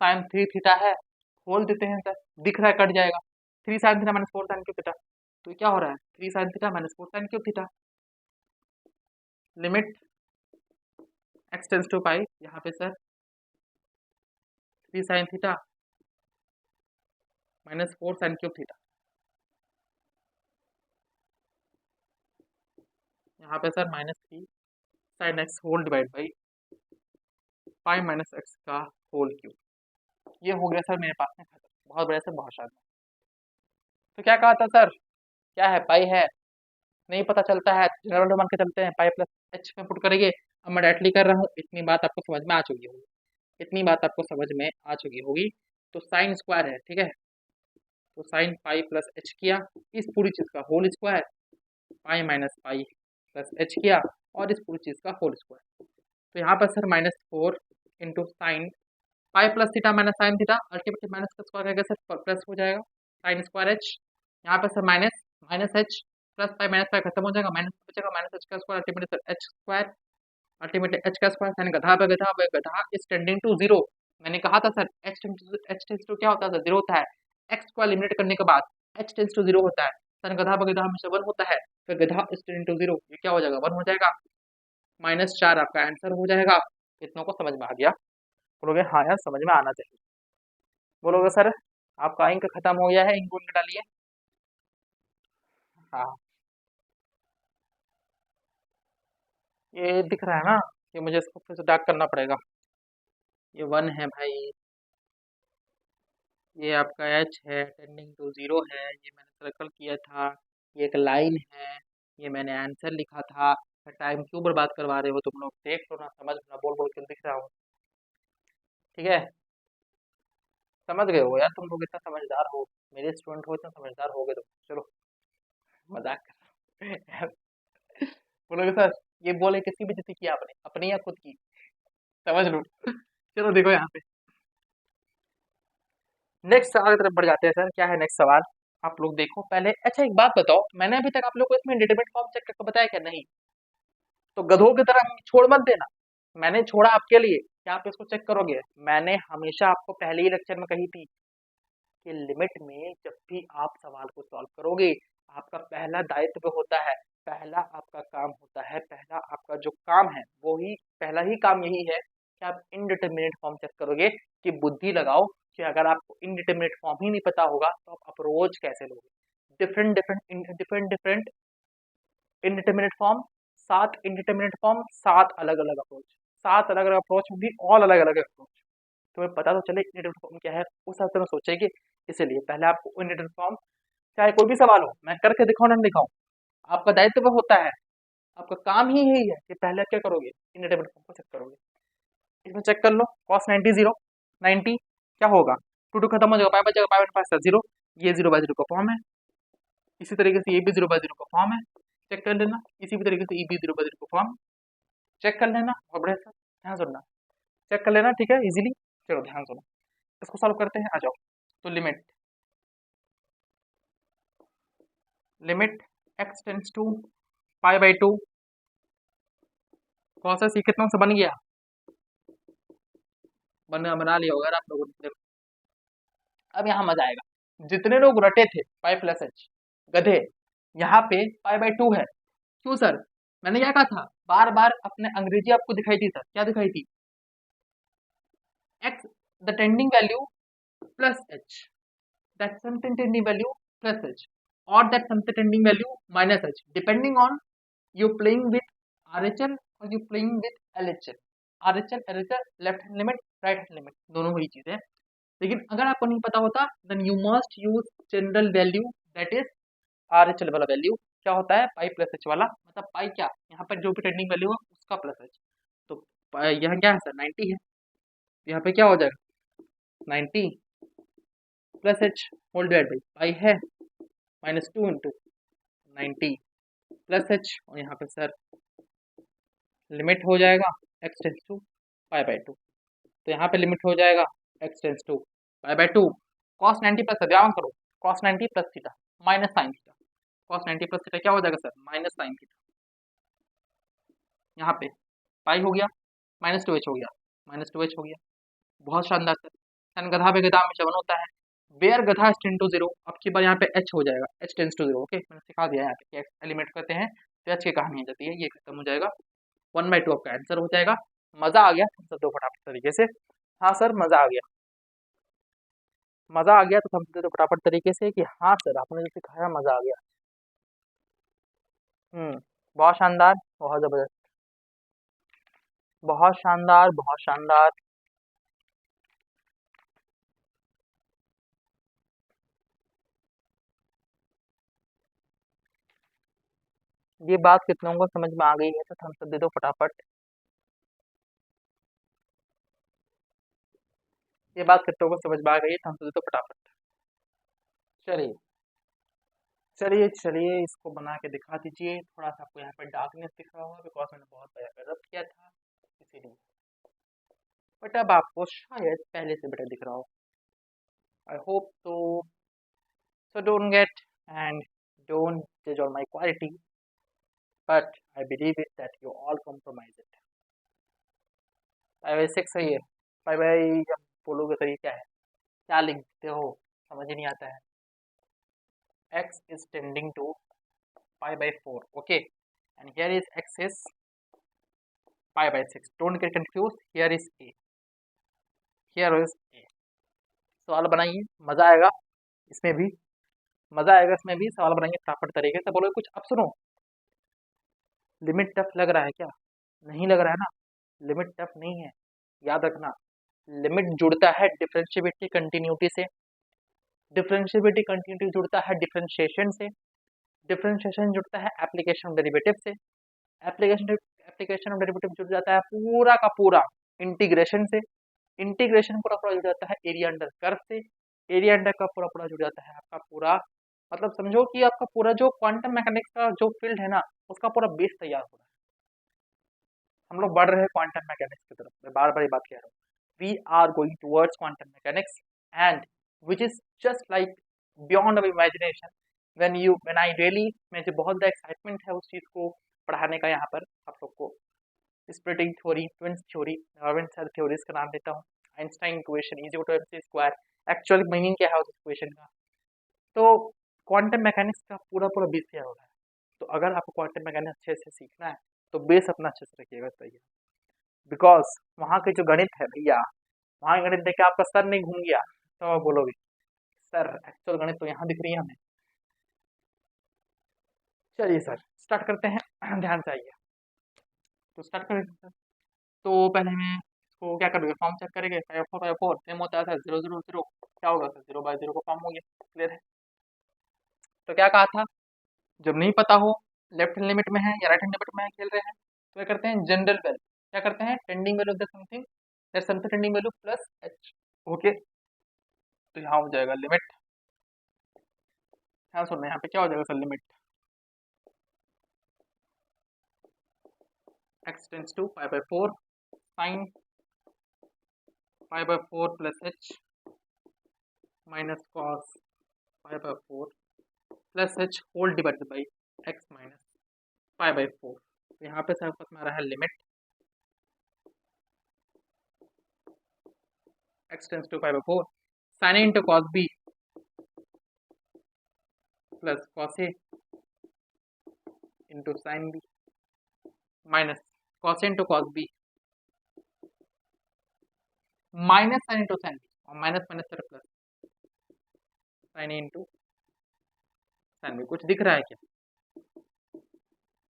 साइन 3 थीटा है, खोल देते हैं सर, दिख रहा है कट जाएगा, 3 sine theta minus 4 sine cube theta, तो क्या हो रहा है 3 sine theta minus 4 sine cube theta. Limit x tends to pi, यहाँ पे sir 3 sine theta minus 4 sine cube theta, यहाँ पे sir -3 sine x whole divide by pi minus x का होल क्यूब। ये हो गया सर मेरे पास में खत्म, बहुत बढ़िया से, बहुत शानदार। तो क्या कहा था सर, क्या है पाई है, नहीं पता चलता है, जनरल मान के चलते हैं, पाई प्लस एच में पुट करेंगे। अब मैं डायरेक्टली कर रहा हूँ, इतनी बात आपको समझ में आ चुकी होगी, इतनी बात आपको समझ में आ चुकी होगी। तो साइन स्क्वायर है, ठीक है, तो साइन पाई प्लस एच किया, इस पूरी चीज का whole square, pi minus pi plus h किया, और इस पूरी चीज का होल स्क्वायर। तो यहाँ पर sir -4 into sine pi plus theta minus sine theta, ultimately minus का स्क्वायर करके सर प्लस हो जाएगा साइन स्क्वायर एच, यहाँ पर sir minus minus H plus pi minus पाई खत्म हो जाएगा, माइनस बचेगा माइनस एच का square, ultimately sir H square, ultimately H का स्क्वायर, साइन गधा पे गधा, वह गधा इज टेंडिंग टू जीरो। मैंने कहा था सर एच टेंस टू क्या होता है, जीरो होता है, एक्स को एलिमिनेट करने के बाद एच टेंस टू जीरो होता है, साइन गधा पे गधा हमेशा 1 होता है, फिर गधा इज टेंडिंग टू जीरो, ये क्या हो जाएगा 1 हो जाएगा, -4 आपका आंसर हो जाएगा। इतनों को समझ में आ गया? बोलोगे हाँ यार समझ में आना चाहिए। बोलोगे सर आपका इंक खत्म हो गया है, इंक उनके डालिए। हाँ, ये दिख रहा है ना, ये मुझे इसको फिर से डार्क करना पड़ेगा, ये 1 है भाई, ये आपका एच है, टेंडिंग टू जीरो है, ये मैंने सर्कल किया था, ये एक लाइन है, ये मैंने आंसर लिखा था। टाइम क्यों बर्बाद करवा रहे हो तुम लोग, देख लो ना, समझ लो ना, बोल बोल के दिख रहा हूँ, ठीक है, समझ गए हो यार, तुम लोग इतना समझदार हो, मेरे स्टूडेंट हो, इतना समझदार हो गए तुम। चलो मजाक कर रहा हूँ। बोलोगे सर ये बोले किसकी बेइज्जती की आपने, अपनी या खुद की, समझ लो। चलो देखो यहाँ पे नेक्स्ट सवाल की तरफ बढ़ जाते हैं सर। क्या है नेक्स्ट सवाल, आप लोग देखो पहले। अच्छा एक बात बताओ, मैंने अभी तक आप लोग को इसमें इंडिटरमिनेट फॉर्म चेक करके बताया क्या? नहीं, तो गधों की तरह छोड़ मत देना, मैंने छोड़ा आपके लिए, क्या आप इसको चेक करोगे? मैंने हमेशा आपको पहले ही लेक्चर में कही थी कि लिमिट में जब भी आप सवाल को सॉल्व करोगे, आपका पहला दायित्व होता है, पहला आपका काम होता है, पहला आपका जो काम है वो ही पहला ही काम यही है कि आप इनडिटरमिनेट फॉर्म चेक करोगे, कि बुद्धि लगाओ कि अगर आपको इनडिटरमिनेट फॉर्म ही नहीं पता होगा तो आप अप्रोच कैसे लोगे। Different different different different indeterminate form, 7 indeterminate form, 7 अलग अलग अप्रोच, 7 अलग अलग अप्रोच में भी ऑल अलग अलग अप्रोच, तुम्हें पता तो चले इनडिटरमिनेट फॉर्म क्या है, उस हिसाब से तुम सोचेगी। इसलिए पहले आपको इनडिटरमिनेट फॉर्म, चाहे कोई भी सवाल हो, मैं करके दिखाऊं ना दिखाऊं, आपका दायित्व होता है, आपका काम ही यही है कि पहले क्या करोगे, इनडिटरमिनेट फॉर्म को चेक करोगे। इसमें चेक कर लो, cos 90 0 90 क्या होगा, 2 खत्म हो जाएगा, पाई बचेगा, पाई 5 0, ये 0/0 का फॉर्म है, इसी तरीके से ये भी 0/0 का फॉर्म है, चेक कर लेना, इसी भी तरीके से ये भी 0/0 का फॉर्म चेक कर लेना, और बड़े सर ध्यान सुनना, चेक कर लेना, ठीक है इजीली। चलो ध्यान सुनो, इसको सॉल्व करते हैं, आ जाओ। तो limit limit x tends to pi by two cos ये कितना से बन गया, बना लिया होगा आप लोगों ने। देखो अब यहाँ मजा आएगा, जितने लोग रटे थे पाई प्लस एच गधे, यहाँ पे पाई बाई टू है। क्यों सर, मैंने क्या कहा था, बार बार अपने अंग्रेजी आपको दिखाई थी सर, क्या दिखाई थी, x the tending value plus H, that something tending value plus h, or that something tending value minus h, depending on you playing with RHL or you playing with LHL। RHL LHL left hand limit right hand limit दोनों ही चीजें, लेकिन अगर आपको नहीं पता होता then you must use general value, that is RHL वाला वैल्यू क्या होता है, पाई प्लस एच वाला, मतलब पाई क्या यहाँ पर जो भी टेंडिंग वैल्यू है उसका प्लस एच। तो यहाँ क्या है सर 90 है, यहाँ पे क्या हो जाएगा 90 plus H whole divide by pi है minus two into 90 plus H, और यहाँ पे सर लिमिट हो जाएगा x tends to pi by two, तो यहाँ पे लिमिट हो जाएगा x tends to pi by two, cos 90 plus ध्यान करो cos 90 plus theta minus sine theta, cos 90 plus theta क्या हो जाएगा सर माइनस साइन थीटा, यहाँ पे पाई हो गया माइनस टू एच हो गया, माइनस टू एच हो गया, बहुत शानदार सर। सन गधा पे गधा हमेशा वन होता है, वेयर गधा इज टेन टू जीरो, अब की बार यहाँ पे एच हो जाएगा, h tends to zero, okay मैंने सिखा दिया यहाँ पे एलिमेंट करते हैं तो एच की कहानी आ जाती है, ये खत्म हो जाएगा, 1/2 आपका आंसर हो जाएगा। मजा आ गया सब दो फटाफट तरीके से, हाँ सर मजा आ गया, मजा आ गया तो समझते तो फटाफट तरीके से कि हाँ सर आपने जो सिखाया मजा आ गया। बहुत शानदार, बहुत जबरदस्त, बहुत शानदार बहुत शानदार। ये बात कितनों को समझ में आ गई है तो थम्स अप दे दो फटाफट, ये बात कितनों को समझ में आ गई है थम्स अप दे दो फटाफट। चलिए चलिए चलिए इसको बना के दिखा दीजिए, थोड़ा सा आपको यहाँ पर डार्कनेस दिख रहा होगा बिकॉज मैंने बहुत बड़ा गलत किया था इसीलिए, बट अब आपको शायद पहले से बेटर दिख रहा हो, आई होप तो। So don't get and don't judge on my quality, but I believe it that you all compromise it. By six है ये, बाई बाई जब बोलोगे तो ये क्या लिखते हो समझ ही नहीं आता है। x is tending to pi by 4, okay, and here is x is pi by 6, don't get confused, here is a, here is a। सवाल बनाइए मजा आएगा इसमें भी, मजा आएगा इसमें भी, सवाल बनाएंगे फटाफट तरीके से, बोलोगे कुछ। अब सुनो, लिमिट टफ लग रहा है क्या, नहीं लग रहा है ना, लिमिट टफ नहीं है, याद रखना लिमिट जुड़ता है डिफरेंशिएबिलिटी कंटिन्यूटी से, डिफरेंशिएबिलिटी कंटिन्यूटी जुड़ता है डिफरेंशिएशन से, डिफरेंशिएशन जुड़ता है एप्लीकेशन ऑफ डेरिवेटिव से, एप्लीकेशन ऑफ डेरिवेटिव जुड़ जाता है पूरा का पूरा इंटीग्रेशन से, इंटीग्रेशन पूरा पूरा जुड़ जाता है एरिया अंडर कर्व से, एरिया अंडर कर्व पूरा पूरा जुड़ जाता है आपका पूरा, मतलब समझो कि आपका पूरा जो क्वांटम मैकेनिक्स का जो फील्ड है ना उसका पूरा बेस तैयार हो रहा है। हम लोग बढ़ रहे हैं क्वांटम मैकेनिक्स की तरफ, मैं बार बार ये बात कह रहा हूँ, we are going towards quantum mechanics and which is just like beyond our imagination, when I really, मुझे बहुत ज़्यादा एक्साइटमेंट है उस चीज़ को पढ़ाने का, यहाँ पर आप लोग को splitting theory, twins theory, Darwin sir theories का नाम देता हूँ, Einstein equation is equal to MC square, actual meaning क्या है उस इक्वेशन का, तो क्वांटम मैकेनिक्स का पूरा पूरा बेस तैयार हो रहा है। तो अगर आपको क्वांटम मैकेनिक्स अच्छे से सीखना है तो बेस अपना अच्छे से रखिएगा भैया, बिकॉज वहाँ के जो गणित है भैया, वहाँ के गणित देख के आपका सर नहीं घूम गया तो आप बोलोगे सर एक्चुअल गणित तो यहाँ दिख रही है हमें। चलिए सर स्टार्ट करते हैं ध्यान से आइए, तो स्टार्ट करें सर। तो पहले मैं इसको क्या करोगे, फॉर्म चेक करेंगे, 5/4 सेम होता है सर, 0 0 0 क्या होगा सर, 0/0 का फॉर्म हो गया, क्लियर है। तो क्या कहा था, जब नहीं पता हो लेफ्ट हैंड लिमिट में है या राइट हैंड लिमिट में है खेल रहे हैं, तो क्या करते हैं जनरल वैल्यू, क्या करते हैं tending value of the something, that something tending value plus h, okay. तो यहाँ हो जाएगा लिमिट, ध्यान सुनना यहाँ पे क्या हो जाएगा sir, limit x tends to pi by 4 sine pi by 4 plus h minus cos pi by 4 plus H whole divided by x minus pi by 4। तो यहाँ पे सबके पास में आ रहा है limit x tends to pi by 4 sine A into cos B plus cos A into sine B minus cos A into cos B minus sine into sine b और minus minus तरफ प्लस साइन ए into sine b. कुछ दिख रहा है क्या?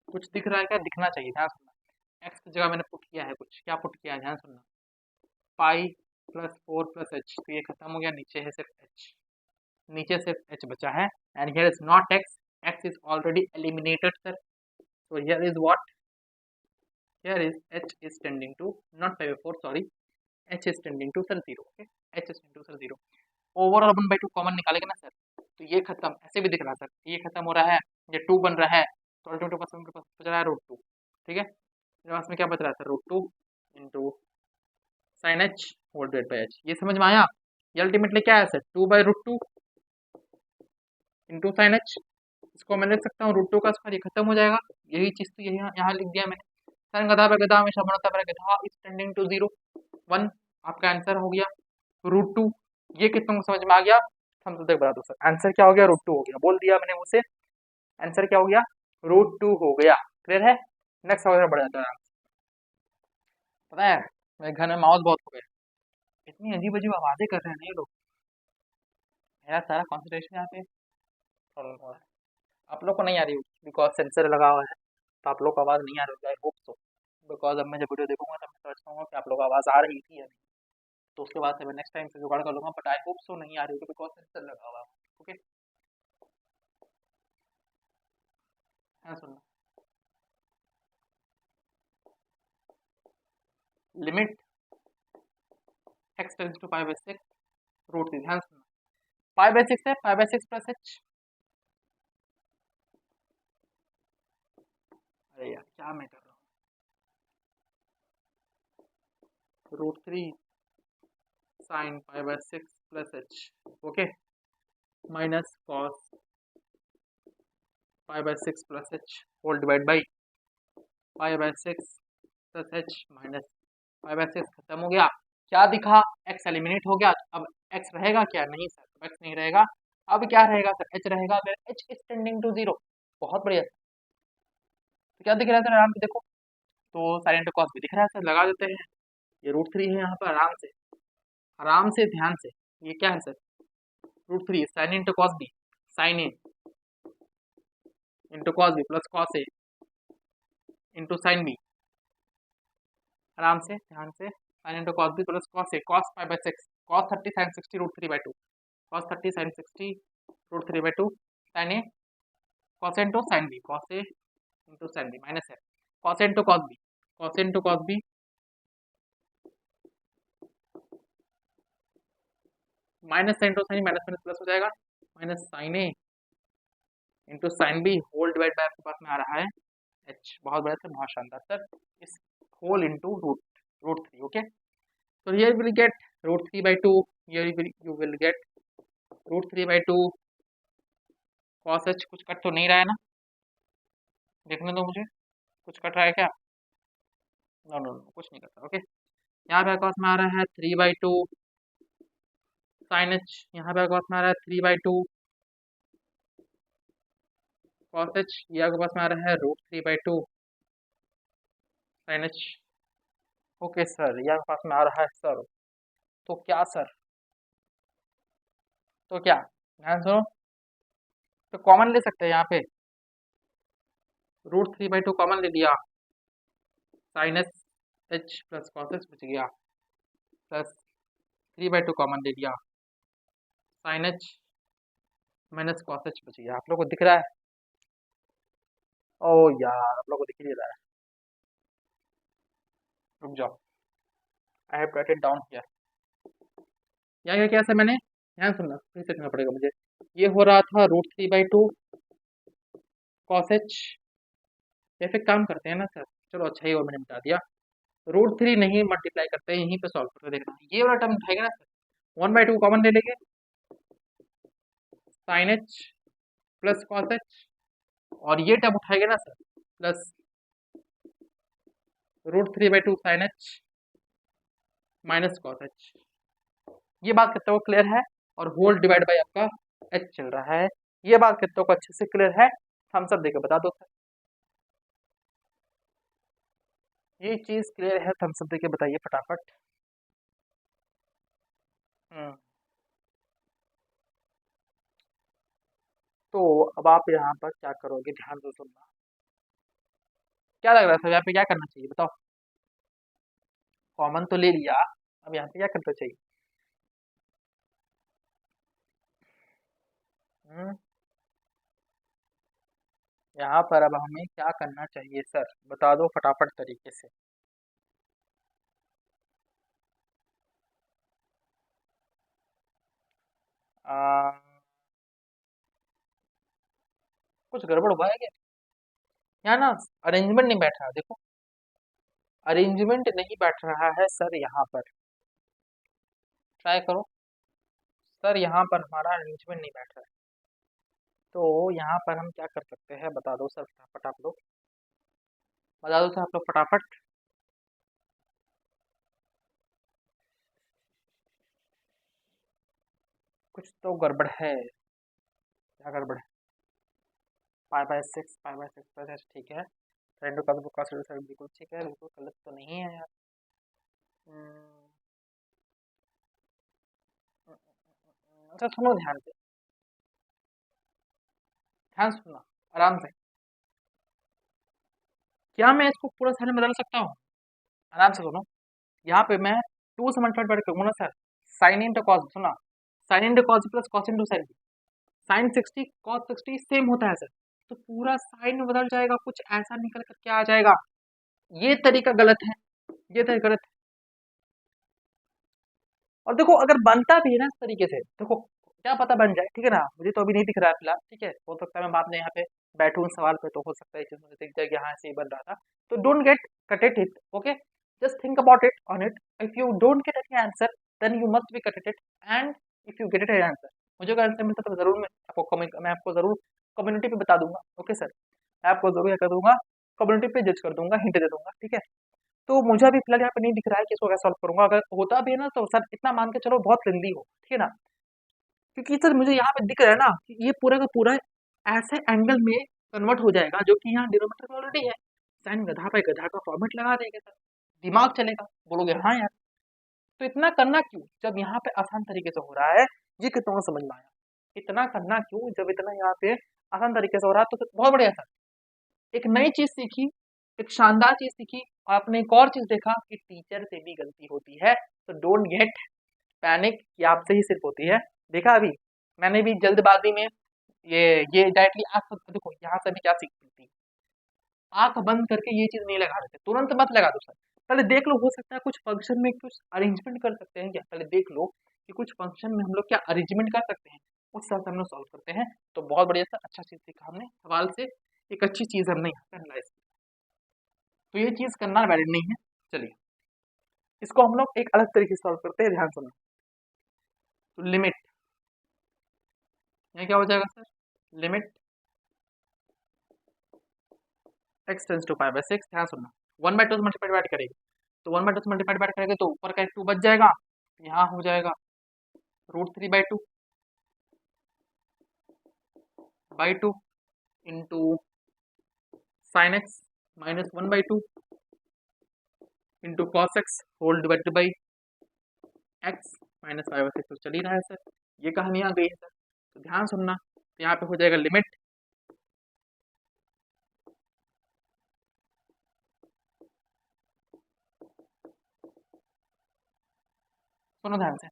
कुछ दिख रहा है क्या? दिखना चाहिए, ध्यान सुनना। एक्स की जगह मैंने पुट किया है कुछ, क्या पुट किया है ध्यान सुनना, पाई प्लस 4 प्लस एच। तो ये खत्म हो गया, नीचे है सिर्फ एच, नीचे सिर्फ एच बचा है। And here is not x, x is already eliminated sir. So here is what? Here is h is tending to not pi by 4, sorry, h is tending to sir 0. Okay, h is tending to sir 0. Overall 1/2 common निकालेंगे ना sir, तो ये खत्म, ऐसे भी दिख रहा है सर, ये खत्म हो रहा है, ये 2 बन रहा है, तो अल्टीमेट पास में बच रहा है √2। ठीक है, मेरे पास में क्या बच रहा है sir, √2 into sine h whole divide by h. ये समझ में आया? ये अल्टीमेटली क्या है सर, 2/√2 इंटू साइन एच। इसको मैं लिख सकता हूँ √2 का स्क्वायर, ये खत्म हो जाएगा। यही चीज तो यहाँ लिख दिया मैंने। साइन गधा पर गधा हमेशा बनता है, गधा इज टेंडिंग टू 0 1। आपका आंसर हो गया √2। ये कितनों को समझ में आ गया? हम तो देख बता दो सर, आंसर क्या हो गया, √2 हो गया, बोल दिया मैंने मुझसे, आंसर क्या हो गया, √2 हो गया। क्लियर है? नेक्स्ट सवाल बढ़ जाता है। पता है मेरे घर में माउस बहुत हो गए, इतनी अजीब अजीब आवाजें कर रहे हैं ये लोग, मेरा सारा कॉन्सेंट्रेशन यहाँ पे प्रॉब्लम हो रहा है। आप लोग को नहीं आ रही होगी बिकॉज सेंसर लगा हुआ है, तो आप लोग को आवाज़ नहीं आ रही होगी, आई होप सो। बिकॉज अब मैं जब वीडियो देखूंगा तब मैं समझ पाऊंगा कि आप लोग को आवाज़ आ रही थी या नहीं, तो उसके बाद से मैं नेक्स्ट टाइम से जुगाड़ कर लूँगा, बट आई होप सो नहीं आ रही होगी बिकॉज सेंसर लगा हुआ है। ओके, हाँ सुनना, limit x tends to pi by 6 √3। ध्यान सुनना, पाई बाई 6 है, पाई बाई 6 प्लस एच। अरे यार क्या मैं कर रहा हूँ, √3 sine pi by 6 plus h. Okay, minus cos pi by 6 plus H whole divide by pi by 6 plus h minus pi by 6। खत्म हो गया, क्या दिखा, x एलिमिनेट हो गया। अब x रहेगा क्या? नहीं सर, अब x नहीं रहेगा। अब क्या रहेगा सर, h रहेगा, फिर h इज टेंडिंग टू 0। बहुत बढ़िया। तो क्या दिख रहा है सर, आराम से देखो, तो साइन टू कॉस भी दिख रहा है सर, लगा देते हैं। ये √3 है यहाँ पर, आराम से, आराम से, ध्यान से। ये क्या है sir, √3 sine into cos B, sine ए into cos B plus cos ए इंटू साइन बी। आराम से, ध्यान से, sine into cos B plus cos A, cos pi by 6, cos 30 sine 60 √3/2, cos 30 sine 60 √3/2 sine A, cos into sine B, cos A into sine B minus है cos into cos B, cos into cos B minus sine into sign minus minus plus हो जाएगा, minus sine A into sine b whole divide by, आपके पास में आ रहा है H. बहुत बड़ा सर, बहुत शानदार सर, इस whole into √3। Okay, so here you will get √3/2, here you will get √3/2 cos h। कुछ कट तो नहीं रहा है ना, देखने दो मुझे, कुछ कट रहा है क्या? नो नो नो, कुछ नहीं करता। ओके, यहाँ पे पास में आ रहा है 3/2 sin h, यहाँ पे पास में आ रहा है 3/2 cos h, ये आपके पास में आ रहा है √3/2 sin h। ओके सर, ये आपके पास में आ रहा है सर, तो क्या सर, तो क्या, ध्यान सुनो, तो कॉमन ले सकते हैं यहाँ पे, √3/2 कॉमन ले लिया, sine h plus cos h बच गया, प्लस 3/2 कॉमन ले लिया, sine h minus cos h बच गया। आप लोग को दिख रहा है? ओ यार, आप लोग को दिख ही नहीं रहा है, रुक जाओ, I have right it down here. यहाँ क्या किया सर मैंने, ध्यान सुनना, फिर से करना पड़ेगा मुझे। ये हो रहा था √3/2 cos h, या फिर काम करते हैं ना सर, चलो अच्छा ही और मैंने बता दिया, √3 नहीं मल्टीप्लाई करते हैं, यहीं पे सॉल्व करके देखना, ये वाला टर्म उठाएगा ना सर, 1/2 कॉमन ले लेंगे, sine h plus cos h, और ये टर्म उठाएगा ना sir, plus √3/2 sine h minus cos h. ये बात कितने को क्लियर है? और होल डिवाइड बाय आपका एच चल रहा है। ये बात कितने को अच्छे से क्लियर है? थम्स अप देकर बता दो सर। ये चीज क्लियर है? थम्स अप देके बताइए फटाफट। हम्म, तो अब आप यहाँ पर क्या करोगे, ध्यान से सुनना। क्या लग रहा है सर यहाँ पे क्या करना चाहिए बताओ? कॉमन तो ले लिया, अब यहाँ पे क्या करना चाहिए? हम्म, यहाँ पर अब हमें क्या करना चाहिए सर, बता दो फटाफट तरीके से। आ, कुछ गड़बड़ हुआ है क्या? यहाँ ना अरेंजमेंट नहीं बैठ रहा, देखो अरेंजमेंट नहीं बैठ रहा है सर यहाँ पर। ट्राई करो सर, यहाँ पर हमारा अरेंजमेंट नहीं बैठ रहा है। तो यहाँ पर हम क्या कर सकते हैं, बता दो सर फटाफट आप लोग, बता दो सर आप लोग फटाफट। कुछ तो गड़बड़ है, क्या गड़बड़ है? पाई बाय सिक्स ठीक है। फ्रेंड का बुक का सर बिल्कुल ठीक है, बिल्कुल गलत तो नहीं है यार। हम्म, अच्छा सुनो ध्यान से, ध्यान से सुनना आराम से। क्या मैं इसको पूरा साइन बदल सकता हूँ? आराम से सुनो। यहाँ पे मैं 2 से मल्टीप्लाई करूंगा ना सर, साइन इंटू कॉस, सुना, sine into cos plus cos into sine, sine 60 cos 60 same होता है सर। तो पूरा साइन बदल जाएगा, कुछ ऐसा निकल कर क्या आ जाएगा। ये तरीका गलत है, ये तरीका गलत है। और देखो अगर बनता भी है ना इस तरीके से, देखो क्या पता बन जाए, ठीक है ना, मुझे तो अभी नहीं दिख रहा है फिलहाल, ठीक है, हो सकता है मैं बाद में यहाँ पे बैठूं सवाल पे तो हो सकता है ये चीज मुझे दिख जाए कि हाँ ऐसे ही बन रहा था। तो don't get cutted it, okay, just think about it on it. If you don't get any answer then you must be cutted it, and if you get it any answer, मुझे अगर आंसर मिलता तो जरूर मैं आपको जरूर community पे बता दूंगा, ओके सर, मैं आपको जरूर क्या कर दूंगा, कम्युनिटी पे जज कर दूंगा, हिंट दे दूंगा, ठीक है। तो मुझे अभी फिलहाल यहाँ पे नहीं दिख रहा है कि इसको कैसे सॉल्व करूंगा, अगर होता भी है ना तो सर इतना मान के चलो बहुत लेंदी हो, ठीक है ना, क्योंकि सर मुझे यहाँ पे दिख रहा है ना कि ये पूरा का पूरा ऐसे एंगल में कन्वर्ट हो जाएगा जो कि यहाँ डिनोमिनेटर में ऑलरेडी है। साइन गधा पे गधा का फॉर्मेट लगा देंगे सर, दिमाग चलेगा, बोलोगे हाँ यार। तो इतना करना क्यों जब यहाँ पे आसान तरीके से हो रहा है, ये कितना समझ में आया? इतना करना क्यों जब इतना यहाँ पे आसान तरीके से हो रहा है, तो बहुत बढ़िया सर, एक नई चीज सीखी, एक शानदार चीज सीखी, और आपने एक और चीज देखा कि टीचर से भी गलती होती है, तो डोंट गेट पैनिक कि आपसे ही सिर्फ होती है। देखा अभी मैंने भी जल्दबाजी में ये डायरेक्टली आंख, देखो यहाँ से भी क्या सीख मिलती है, आंख बंद करके ये चीज नहीं लगा रहे थे, तुरंत मत लगा दो सर, पहले देख लो, हो सकता है कुछ फंक्शन में कुछ अरेंजमेंट कर सकते हैं क्या, पहले देख लो कि कुछ फंक्शन में हम लोग क्या अरेंजमेंट कर सकते हैं, उस हिसाब से हम लोग सॉल्व करते हैं। तो बहुत बढ़िया सर, अच्छा चीज सीखा हमने सवाल से, एक अच्छी चीज हमने यहाँ पे एनालाइज की। तो ये चीज करना वैलिड नहीं है। चलिए इसको हम लोग एक अलग तरीके से सॉल्व करते हैं, ध्यान सुनो। तो लिमिट, यहाँ क्या हो जाएगा sir, limit x tends to pi by six, ध्यान सुनना, 1/2 से मल्टीप्लाई डिवाइड करेंगे, तो 1/2 से मल्टीप्लाई डिवाइड करेंगे तो ऊपर का एक 2 बच जाएगा, यहाँ हो जाएगा √3/2 into sine x minus 1/2 into cos x whole divided by x minus pi by six. तो चल ही रहा है सर, ये कहानी आ गई है सर। तो ध्यान सुनना, तो यहाँ पे हो जाएगा लिमिट सुनो ध्यान से,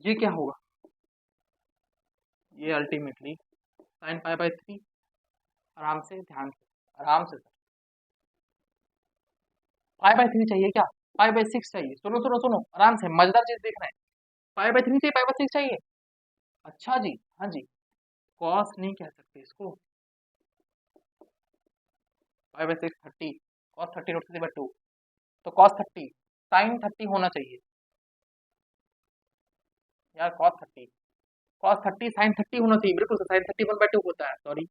ये क्या होगा, ये अल्टीमेटली साइन पाई बाय 3, आराम से ध्यान से, आराम से सर, पाई बाय 3 चाहिए क्या, पाई बाय 6 चाहिए, सुनो सुनो सुनो आराम से, मजेदार चीज देख रहे हैं, पाई बाय 3 चाहिए, पाई बाय 6 चाहिए। अच्छा जी, हाँ जी, कॉस नहीं कह सकते इसको, पाई बाय 6 30, कॉस 30 √3/2, तो कॉस 30, साइन 30 होना चाहिए यार, कॉस 30, कॉस 30 साइन 30 होना चाहिए, बिल्कुल साइन 30 1/2 होता है, सॉरी,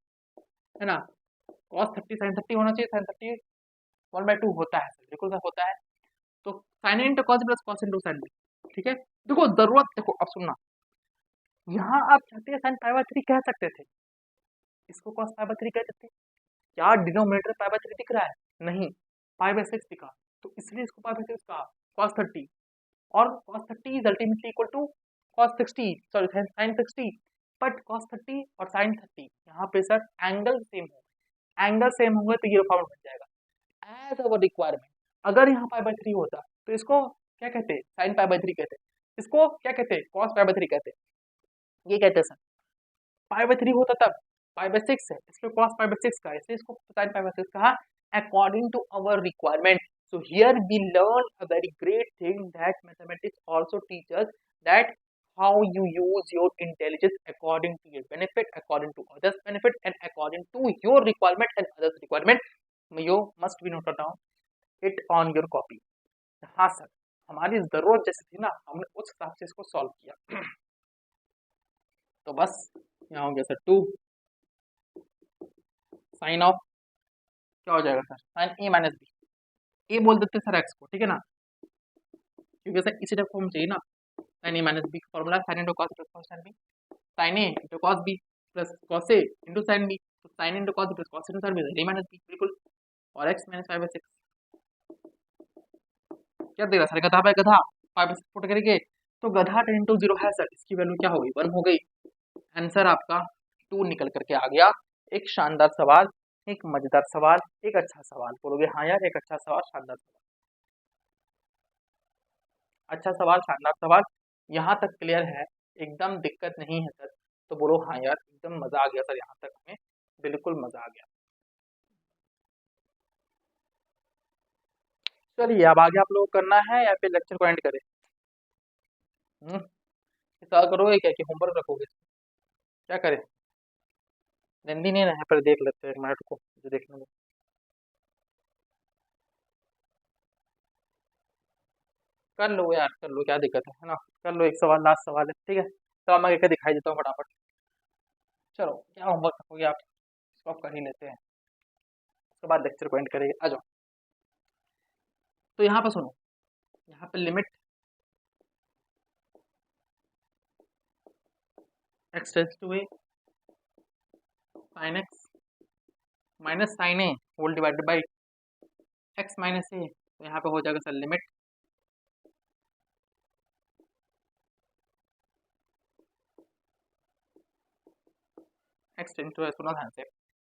है ना, कॉस 30 साइन 30 होना चाहिए, साइन 30 1/2 होता है, बिल्कुल सर होता है। तो sine into cos plus cos into sine b, ठीक है। देखो जरूरत, देखो अब सुनना, यहाँ आप चाहते हैं साइन पाई बाय 3 कह सकते थे, इसको कॉस पाई बाय 3 कह सकते, क्या डिनोमिनेटर पाई बाय 3 दिख रहा है, नहीं, पाई बाय 6 दिखा, तो इसलिए इसको पाई बाय 6 कहा, कॉस 30, और cos 30 is ultimately equal to cos 60, sorry sin 60, but cos 30 और sin 30 यहाँ पे सर एंगल सेम हो, एंगल सेम होंगे तो ये फॉर्म बन जाएगा एज अवर रिक्वायरमेंट। अगर यहाँ पाई बाय 3 होता तो इसको क्या कहते हैं, sin पाई बाय 3 कहते हैं, इसको क्या कहते हैं, cos पाई बाय 3 कहते हैं, ये कहते हैं सर। पाई बाय 3 होता तब पाई बाय 6 है, इसलिए cos पाई बाय 6 का, इसलिए इसको sin पाई बाय 6 कहा according to our requirement. So here we learn a very great thing that mathematics also teaches that how you use your intelligence according to your benefit, according to others' benefit, and according to your requirement and others' requirement. You must be noted down it on your copy. हाँ sir, हमारी जरूरत जैसे थी ना, हमने उस हिसाब से इसको सॉल्व किया। तो बस यहाँ हो गया सर 2 साइन ऑफ क्या हो जाएगा sir, sign A minus B, ए बोल देते सर एक्स को, ठीक है ना, क्योंकि सर इसी टाइप फॉर्म चाहिए ना, sine A minus B formula sine into cos plus cos sine B, sine A into cos B plus cos A into sine B, तो sine into cos plus cos into sine B A minus B, बिल्कुल, और x minus 5/6 क्या देगा sir, गधा bye गधा 5/6 put करेंगे तो गधा 10 into 0 है सर, इसकी वैल्यू क्या हो गई 1 हो गई, आंसर आपका 2 निकल करके आ गया। एक शानदार सवाल, एक मजेदार सवाल, एक अच्छा सवाल, बोलोगे हाँ यार एक अच्छा सवाल शानदार सवाल, अच्छा सवाल शानदार सवाल, यहाँ तक क्लियर है, एकदम दिक्कत नहीं है सर, तो बोलो हाँ यार एकदम मजा आ गया सर, यहाँ तक हमें बिल्कुल मजा आ गया। चलिए अब आगे आप लोगों को करना है या फिर लेक्चर को एंड करें, क्या करोगे, क्या कि होमवर्क रखोगे, क्या करें, लेंदी नहीं है पर देख लेते हैं, एक मिनट को जो देखने में, कर लो यार कर लो, क्या दिक्कत है ना, कर लो, एक सवाल लास्ट सवाल है, ठीक है, तो मैं एक दिखाई देता हूँ फटाफट, चलो क्या होमवर्क रखोगे आप, इसको आप कर ही लेते हैं, उसके बाद लेक्चर को एंड करेंगे, आ जाओ। तो यहाँ पर सुनो, यहाँ पे limit x tends to a sin x minus sine A whole divided by x minus A, तो यहाँ पे हो जाएगा sir limit x tends to a, सुना ध्यान से,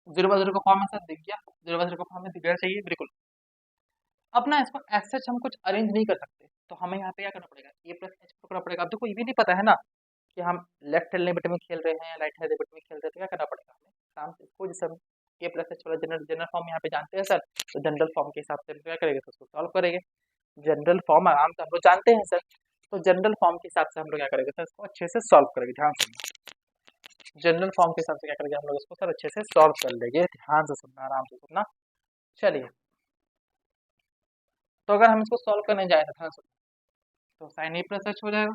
0/0 का फॉर्म है सर, दिख गया 0/0 का फॉर्म में दिख गया, चाहिए बिल्कुल। अब ना इसको ऐसे हम कुछ अरेंज नहीं कर सकते, तो हमें यहाँ पे क्या करना पड़ेगा, ए प्लस एच पकड़ना पड़ेगा। अब देखो ये भी नहीं पता है ना कि हम लेफ्ट हैंड लिमिट में खेल रहे हैं या राइट हैंड लिमिट में खेल रहे हैं, तो क्या करना पड़ेगा हमें आराम से इसको, जैसे हम ए प्लस एच वाला जनरल जनरल फॉर्म यहाँ पे जानते हैं सर, तो जनरल फॉर्म के हिसाब से हम क्या करेंगे, तो उसको सॉल्व करेंगे, जनरल फॉर्म आराम से हम लोग जानते हैं सर, तो जनरल फॉर्म के हिसाब से हम लोग क्या करेंगे सर, इसको अच्छे से सॉल्व करेंगे, ध्यान से जनरल फॉर्म के हिसाब से क्या करेंगे हम लोग इसको सर अच्छे से सॉल्व कर लेंगे, ध्यान से सुनना आराम से सुनना। चलिए तो अगर हम इसको सॉल्व करने जाए तो ध्यान से, तो साइन ए प्लस एच हो जाएगा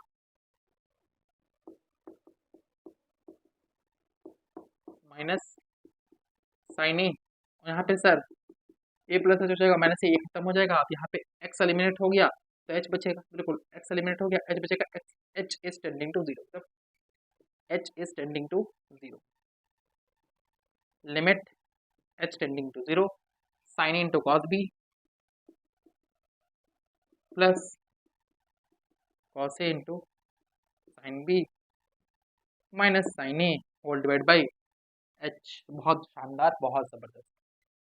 माइनस साइन ए, यहाँ पे सर ए प्लस एच हो जाएगा माइनस ए खत्म हो जाएगा, अब यहाँ पे एक्स एलिमिनेट हो गया तो एच बचेगा, बिल्कुल एक्स एलिमिनेट हो गया, एच बचेगा, h is tending to zero, h is tending to zero, limit h tending to zero, sine into cos B plus cos A into sine B minus sine A whole divide by h. बहुत शानदार, बहुत ज़बरदस्त।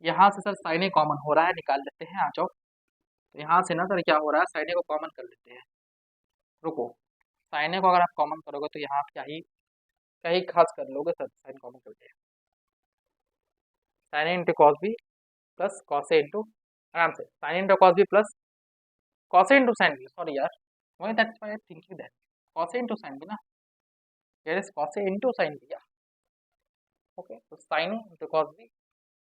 यहाँ से sir sign ए common हो रहा है, निकाल लेते हैं, आ जाओ। तो यहाँ से ना सर क्या हो रहा है, साइन ए को कॉमन कर लेते हैं, रुको, साइन ए को अगर आप कॉमन करोगे तो यहाँ क्या ही खास कर लोगे सर, साइन कॉमन करके साइन ए into cos B plus cos ए इंटू, आराम से sine into cos B plus cos ए इंटू साइन बी, सॉरी यार वही that's why I thinking that cos A into sine B ना, here is cos A into sine B, okay, तो sine ए into cos B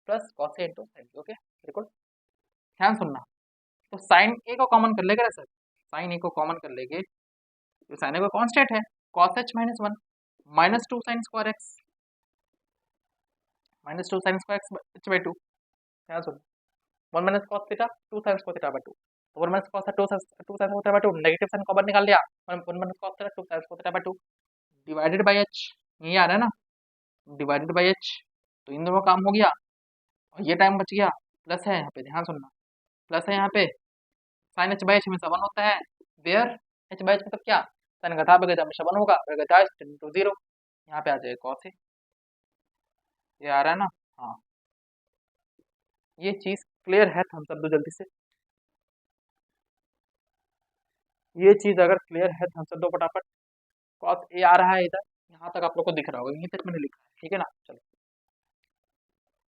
plus cos ए into sine B, okay बिल्कुल ध्यान सुनना। तो sine ए को common कर लेगा सर, साइन ए को कॉमन कर लेंगे, तो साइन ए को कांस्टेंट है cos H minus 1 -2 sin² x -2 sin² x h/2 ध्यान सुनो 1 - cos θ 2 sin² 2 1 - cos 2 sin² 2 negative sine common निकाल लिया 1 - cos 2 sin² 2 divided by h ये आ रहा है ना डिवाइडेड बाई h तो इन दोनों काम हो गया और ये टाइम बच गया प्लस है यहाँ पे ध्यान सुनना प्लस है यहाँ पे साइन h/h में 7 होता है वेयर h/h मतलब क्या साइन गधा बगैधा में 7 होगा गधा इज 0 यहाँ पे आ जाएगा cos a ये आ रहा है ना हाँ ये चीज क्लियर है थम्स अप दो जल्दी से ये चीज अगर क्लियर है थम्स अप दो फटाफट cos a आ रहा है इधर यहाँ तक आप लोग को दिख रहा होगा यहीं तक मैंने लिखा है ठीक है ना चलो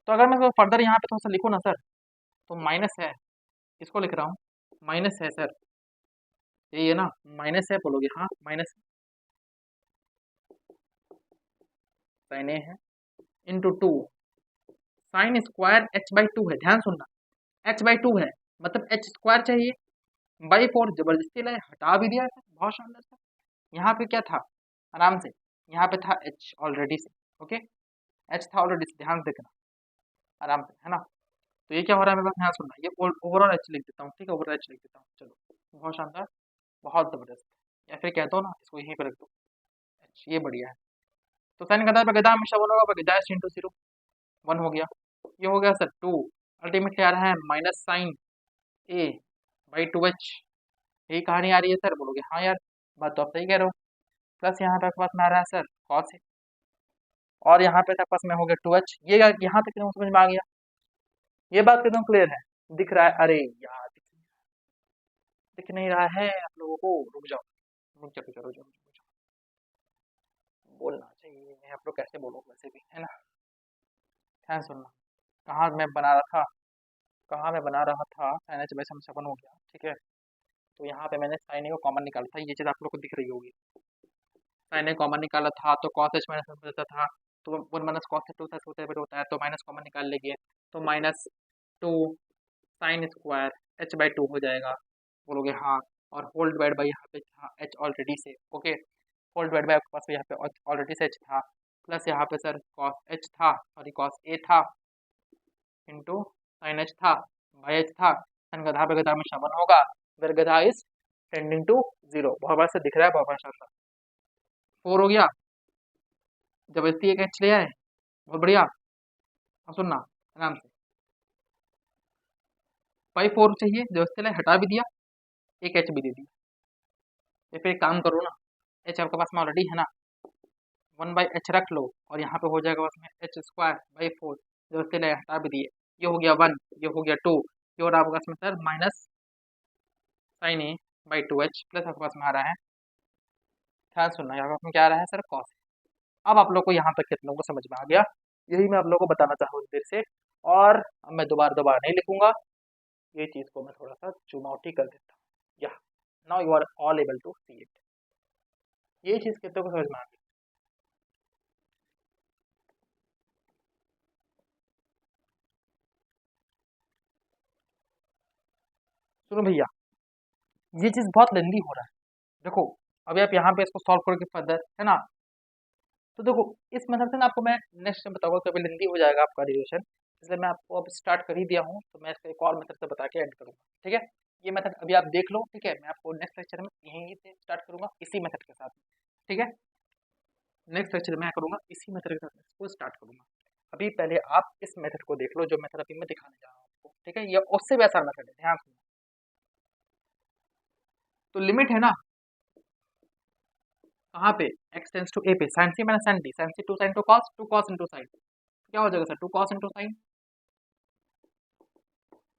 तो अगर मैं फर्दर यहाँ पे थोड़ा सा लिखूँ ना सर तो माइनस है इसको लिख रहा हूँ माइनस है सर यही है ना माइनस है बोलोगे हाँ माइनस साइन ए है इंटू 2 sin² h/2 है ध्यान सुनना h/2 है मतलब h² चाहिए बाई 4 जबरदस्ती लाए हटा भी दिया सर बहुत शानदार सर यहाँ पे क्या था आराम से यहाँ पे था h ऑलरेडी से ओके h था ऑलरेडी से ध्यान से देखना आराम से है ना तो ये क्या हो रहा है मेरे पास ध्यान सुनना ये ओवरऑल h लिख देता हूँ ठीक है ओवरऑल h लिख देता हूँ चलो बहुत शानदार बहुत जबरदस्त या फिर कहता हूँ ना इसको यहीं पे रख दो h ये बढ़िया है तो साइन गधा पे गधा हमेशा वन होगा पर गधा इंटू 0 1 हो गया ये हो गया सर 2 अल्टीमेटली आ रहा है minus sign a by 2h यही कहानी आ रही है सर बोलोगे हाँ यार बात तो आप सही कह रहे हो प्लस यहाँ पे आपके पास में आ रहा है सर cos a और यहाँ पे पास में हो गया 2h ये यहाँ तक समझ में आ गया ये बात एकदम क्लियर है दिख रहा है अरे यार दिख नहीं रहा है आप लोगों को रुक जाओ रुक जाओ रुक जाओ रुक जाओ रुक जाओ बोलना चाहिए आप लोग कैसे बोलो वैसे भी है ना ध्यान सुनना कहाँ मैं बना रहा था कहाँ मैं बना रहा था साइन h वैसे 7 हो गया ठीक है तो यहाँ पे मैंने साइन ए को कॉमन निकाला था ये चीज़ आप लोग को दिख रही होगी साइन ए कॉमन निकाला था तो cos h माइनस बचता था तो 1 - cos 2 होता है तो माइनस कॉमन निकाल लेंगे तो -2 sin² h/2 हो जाएगा बोलोगे हाँ और होल डिवाइड बाई यहाँ पे था h ऑलरेडी से ओके होल डिवाइड बाई आपके पास यहाँ पे ऑलरेडी से h था प्लस यहाँ पे सर cos h था और ये cos a था इंटू साइन h था बाई h था साइन गधा पे गधा में 7 होगा फिर गधा इज टेंडिंग टू 0 बहुत बार से दिख रहा है बहुत बार 4 हो गया जबरदस्ती एक h ले आए बहुत बढ़िया अब सुनना आराम से बाई 4 चाहिए जबरदस्ती लाए हटा भी दिया एक h भी दे दिया या फिर एक काम करो ना h आपके पास में ऑलरेडी है ना 1/h रख लो और यहाँ पे हो जाएगा बस में h² बाई 4 जबरदस्ती लाए हटा भी दिए ये हो गया 1 ये हो गया 2 ये और आपके पास में sir minus sine a by 2h plus आपके पास में आ रहा है ध्यान सुनना यहाँ पे क्या आ रहा है सर cos अब आप लोग को यहाँ तक कितनों को समझ में आ गया यही मैं आप लोग को बताना चाहूँ देर से और अब मैं दोबारा नहीं लिखूंगा ये चीज़ को मैं थोड़ा सा जूम आउट ही कर देता हूँ या now you are all able to see it ये चीज़ कितनों को समझ में आ गई सुनो भैया ये चीज़ बहुत लेंदी हो रहा है देखो अभी आप यहाँ पे इसको सॉल्व करके फर्दर है ना तो देखो इस मेथड से ना आपको मैं नेक्स्ट टाइम बताऊंगा कभी लेंदी हो जाएगा आपका रिलेशन इसलिए मैं आपको अब स्टार्ट कर ही दिया हूँ तो मैं इसका एक और मेथड से बता के एंड करूँगा ठीक है ये मेथड अभी आप देख लो ठीक है मैं आपको नेक्स्ट लेक्चर में यहीं से स्टार्ट करूँगा इसी मेथड के साथ ठीक है नेक्स्ट लेक्चर में करूँगा इसी मेथड के साथ इसको स्टार्ट करूँगा अभी पहले आप इस मेथड को देख लो जो मेथड अभी मैं दिखाने जा रहा हूँ आपको ठीक है ये उससे भी आसान मेथड है ध्यान सुनो तो लिमिट है ना कहाँ पे x टेंस टू a पे sin c minus sin d sin c 2 sin 2 cos 2 cos into sin क्या हो जाएगा sir 2 cos into sin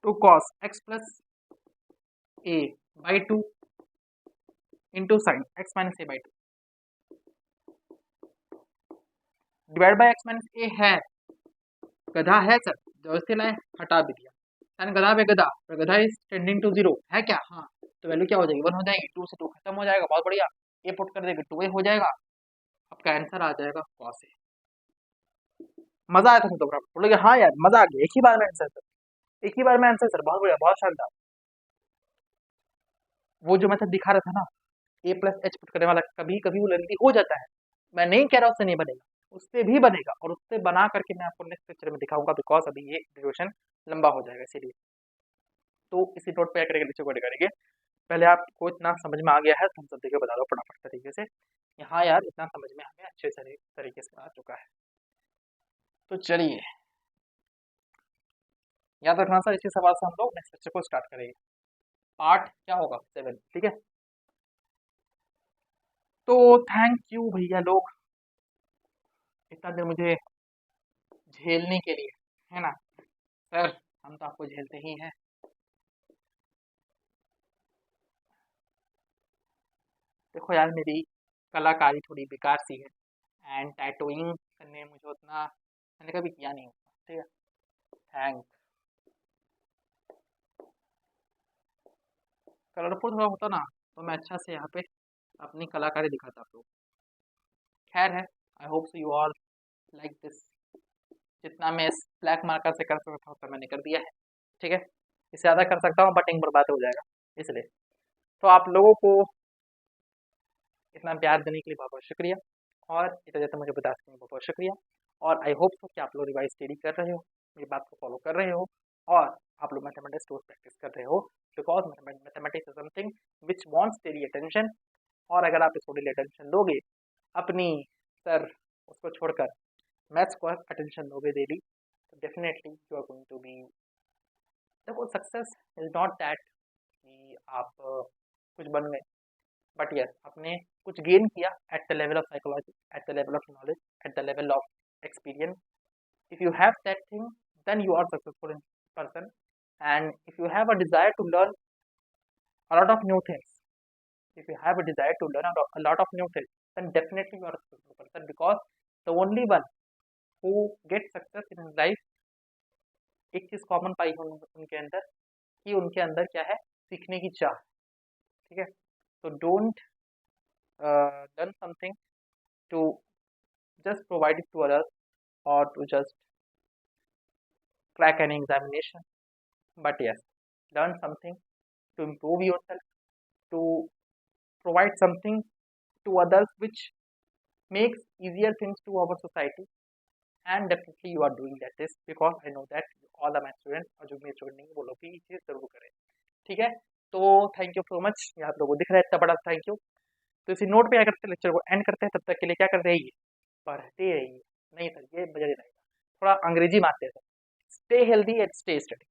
2 cos x plus a by 2 into sign x minus a by 2 divide by x minus a है गधा है sir जबरदस्ती लाए हटा भी दिया साइन गधा पे गधा और गधा इज टेंडिंग टू 0 है क्या हाँ तो वैल्यू क्या हो जाएगी 1 हो जाएगी 2 से 2 खत्म हो जाएगा बहुत बढ़िया a पुट कर देंगे 2a हो जाएगा आपका आंसर आ जाएगा cos a मजा आया था तो बोलोगे हाँ यार मजा आ गया एक ही बार में आंसर सर एक ही बार में आंसर सर बहुत बढ़िया बहुत शानदार वो जो मेथड दिखा रहा था ना a प्लस h पुट करने वाला कभी कभी वो लेंदी हो जाता है मैं नहीं कह रहा उससे नहीं बनेगा, उससे भी बनेगा, और उससे बना करके मैं आपको नेक्स्ट लेक्चर में दिखाऊंगा, बिकॉज अभी ये ड्यूरेशन लंबा हो जाएगा इसीलिए। तो इसी नोट पे क्या करेंगे, लेक्चर को करेंगे। पहले आपको इतना समझ में आ गया है तो हम सब देखिए बता दो फटाफट तरीके से। हाँ यार, इतना समझ में हमें अच्छे तरीके से आ चुका है। तो चलिए, याद रखना सर, इसी सवाल से हम लोग नेक्स्ट लेक्चर को स्टार्ट करेंगे। पार्ट क्या होगा 7, ठीक है। तो थैंक यू भैया लोग, इतना देर मुझे झेलने के लिए, है ना सर, हम तो आपको झेलते ही हैं। देखो यार, मेरी कलाकारी थोड़ी बेकार सी है, एंड टैटूइंग करने मुझे उतना मैंने कभी किया नहीं होता, ठीक है। थैंक, कलरफुल थोड़ा होता ना तो मैं अच्छा से यहाँ पे अपनी कलाकारी दिखाता आप लोग। खैर है, आई hope so you all like this. जितना मैं इस ब्लैक मार्कर से कर सकता हूँ उतना मैंने कर दिया है, ठीक है। इससे ज़्यादा कर सकता हूँ बट इंक बर्बाद हो जाएगा, इसलिए। तो आप लोगों को इतना प्यार देने के लिए बहुत बहुत शुक्रिया, और इतना ज़्यादा मुझे बताने के लिए बहुत बहुत शुक्रिया। और आई होप सो कि आप लोग रिवाइज स्टडी कर रहे हो, मेरी बात को फॉलो कर रहे हो, और आप लोग मैथमेटिक्स रोज प्रैक्टिस कर रहे हो, because mathematics is something which wants daily attention. और अगर आप इसको डेली अटेंशन दोगे अपनी, सर, उसको छोड़कर मैथ्स को अटेंशन दोगे डेली, तो definitely you are going to be, देखो सक्सेस इज नॉट दैट कि आप कुछ बन गए, बट यस आपने कुछ गेन किया at the level of psychology, at the level of knowledge, at the level of experience. If you have that thing, then you are successful in person. And if you have a desire to learn a lot of new things, if you have a desire to learn a lot of new things, then definitely you are a successful person, because the only one who gets success in his life, एक चीज common पाई हो उनके अंदर, कि उनके अंदर क्या है, सीखने की चाह, ठीक है। तो don't learn something to just provide it to others, or to just crack an examination, but yes, learn something to improve yourself, to provide something to others which makes easier things to our society, and definitely you are doing that is because I know that all the my students और जो मेरे student नहीं वो लोग भी ये चीज़ जरूर करें, ठीक है। तो थैंक यू सो मच, ये आप लोगों को दिख रहा है इतना बड़ा थैंक यू। तो इसी नोट पे क्या करते हैं, लेक्चर को एंड करते हैं, तब तक के लिए क्या कर रही है, पढ़ते रहिए। नहीं सर, ये मजा नहीं रहेगा, थोड़ा अंग्रेजी मारते हैं sir. Stay healthy and stay study.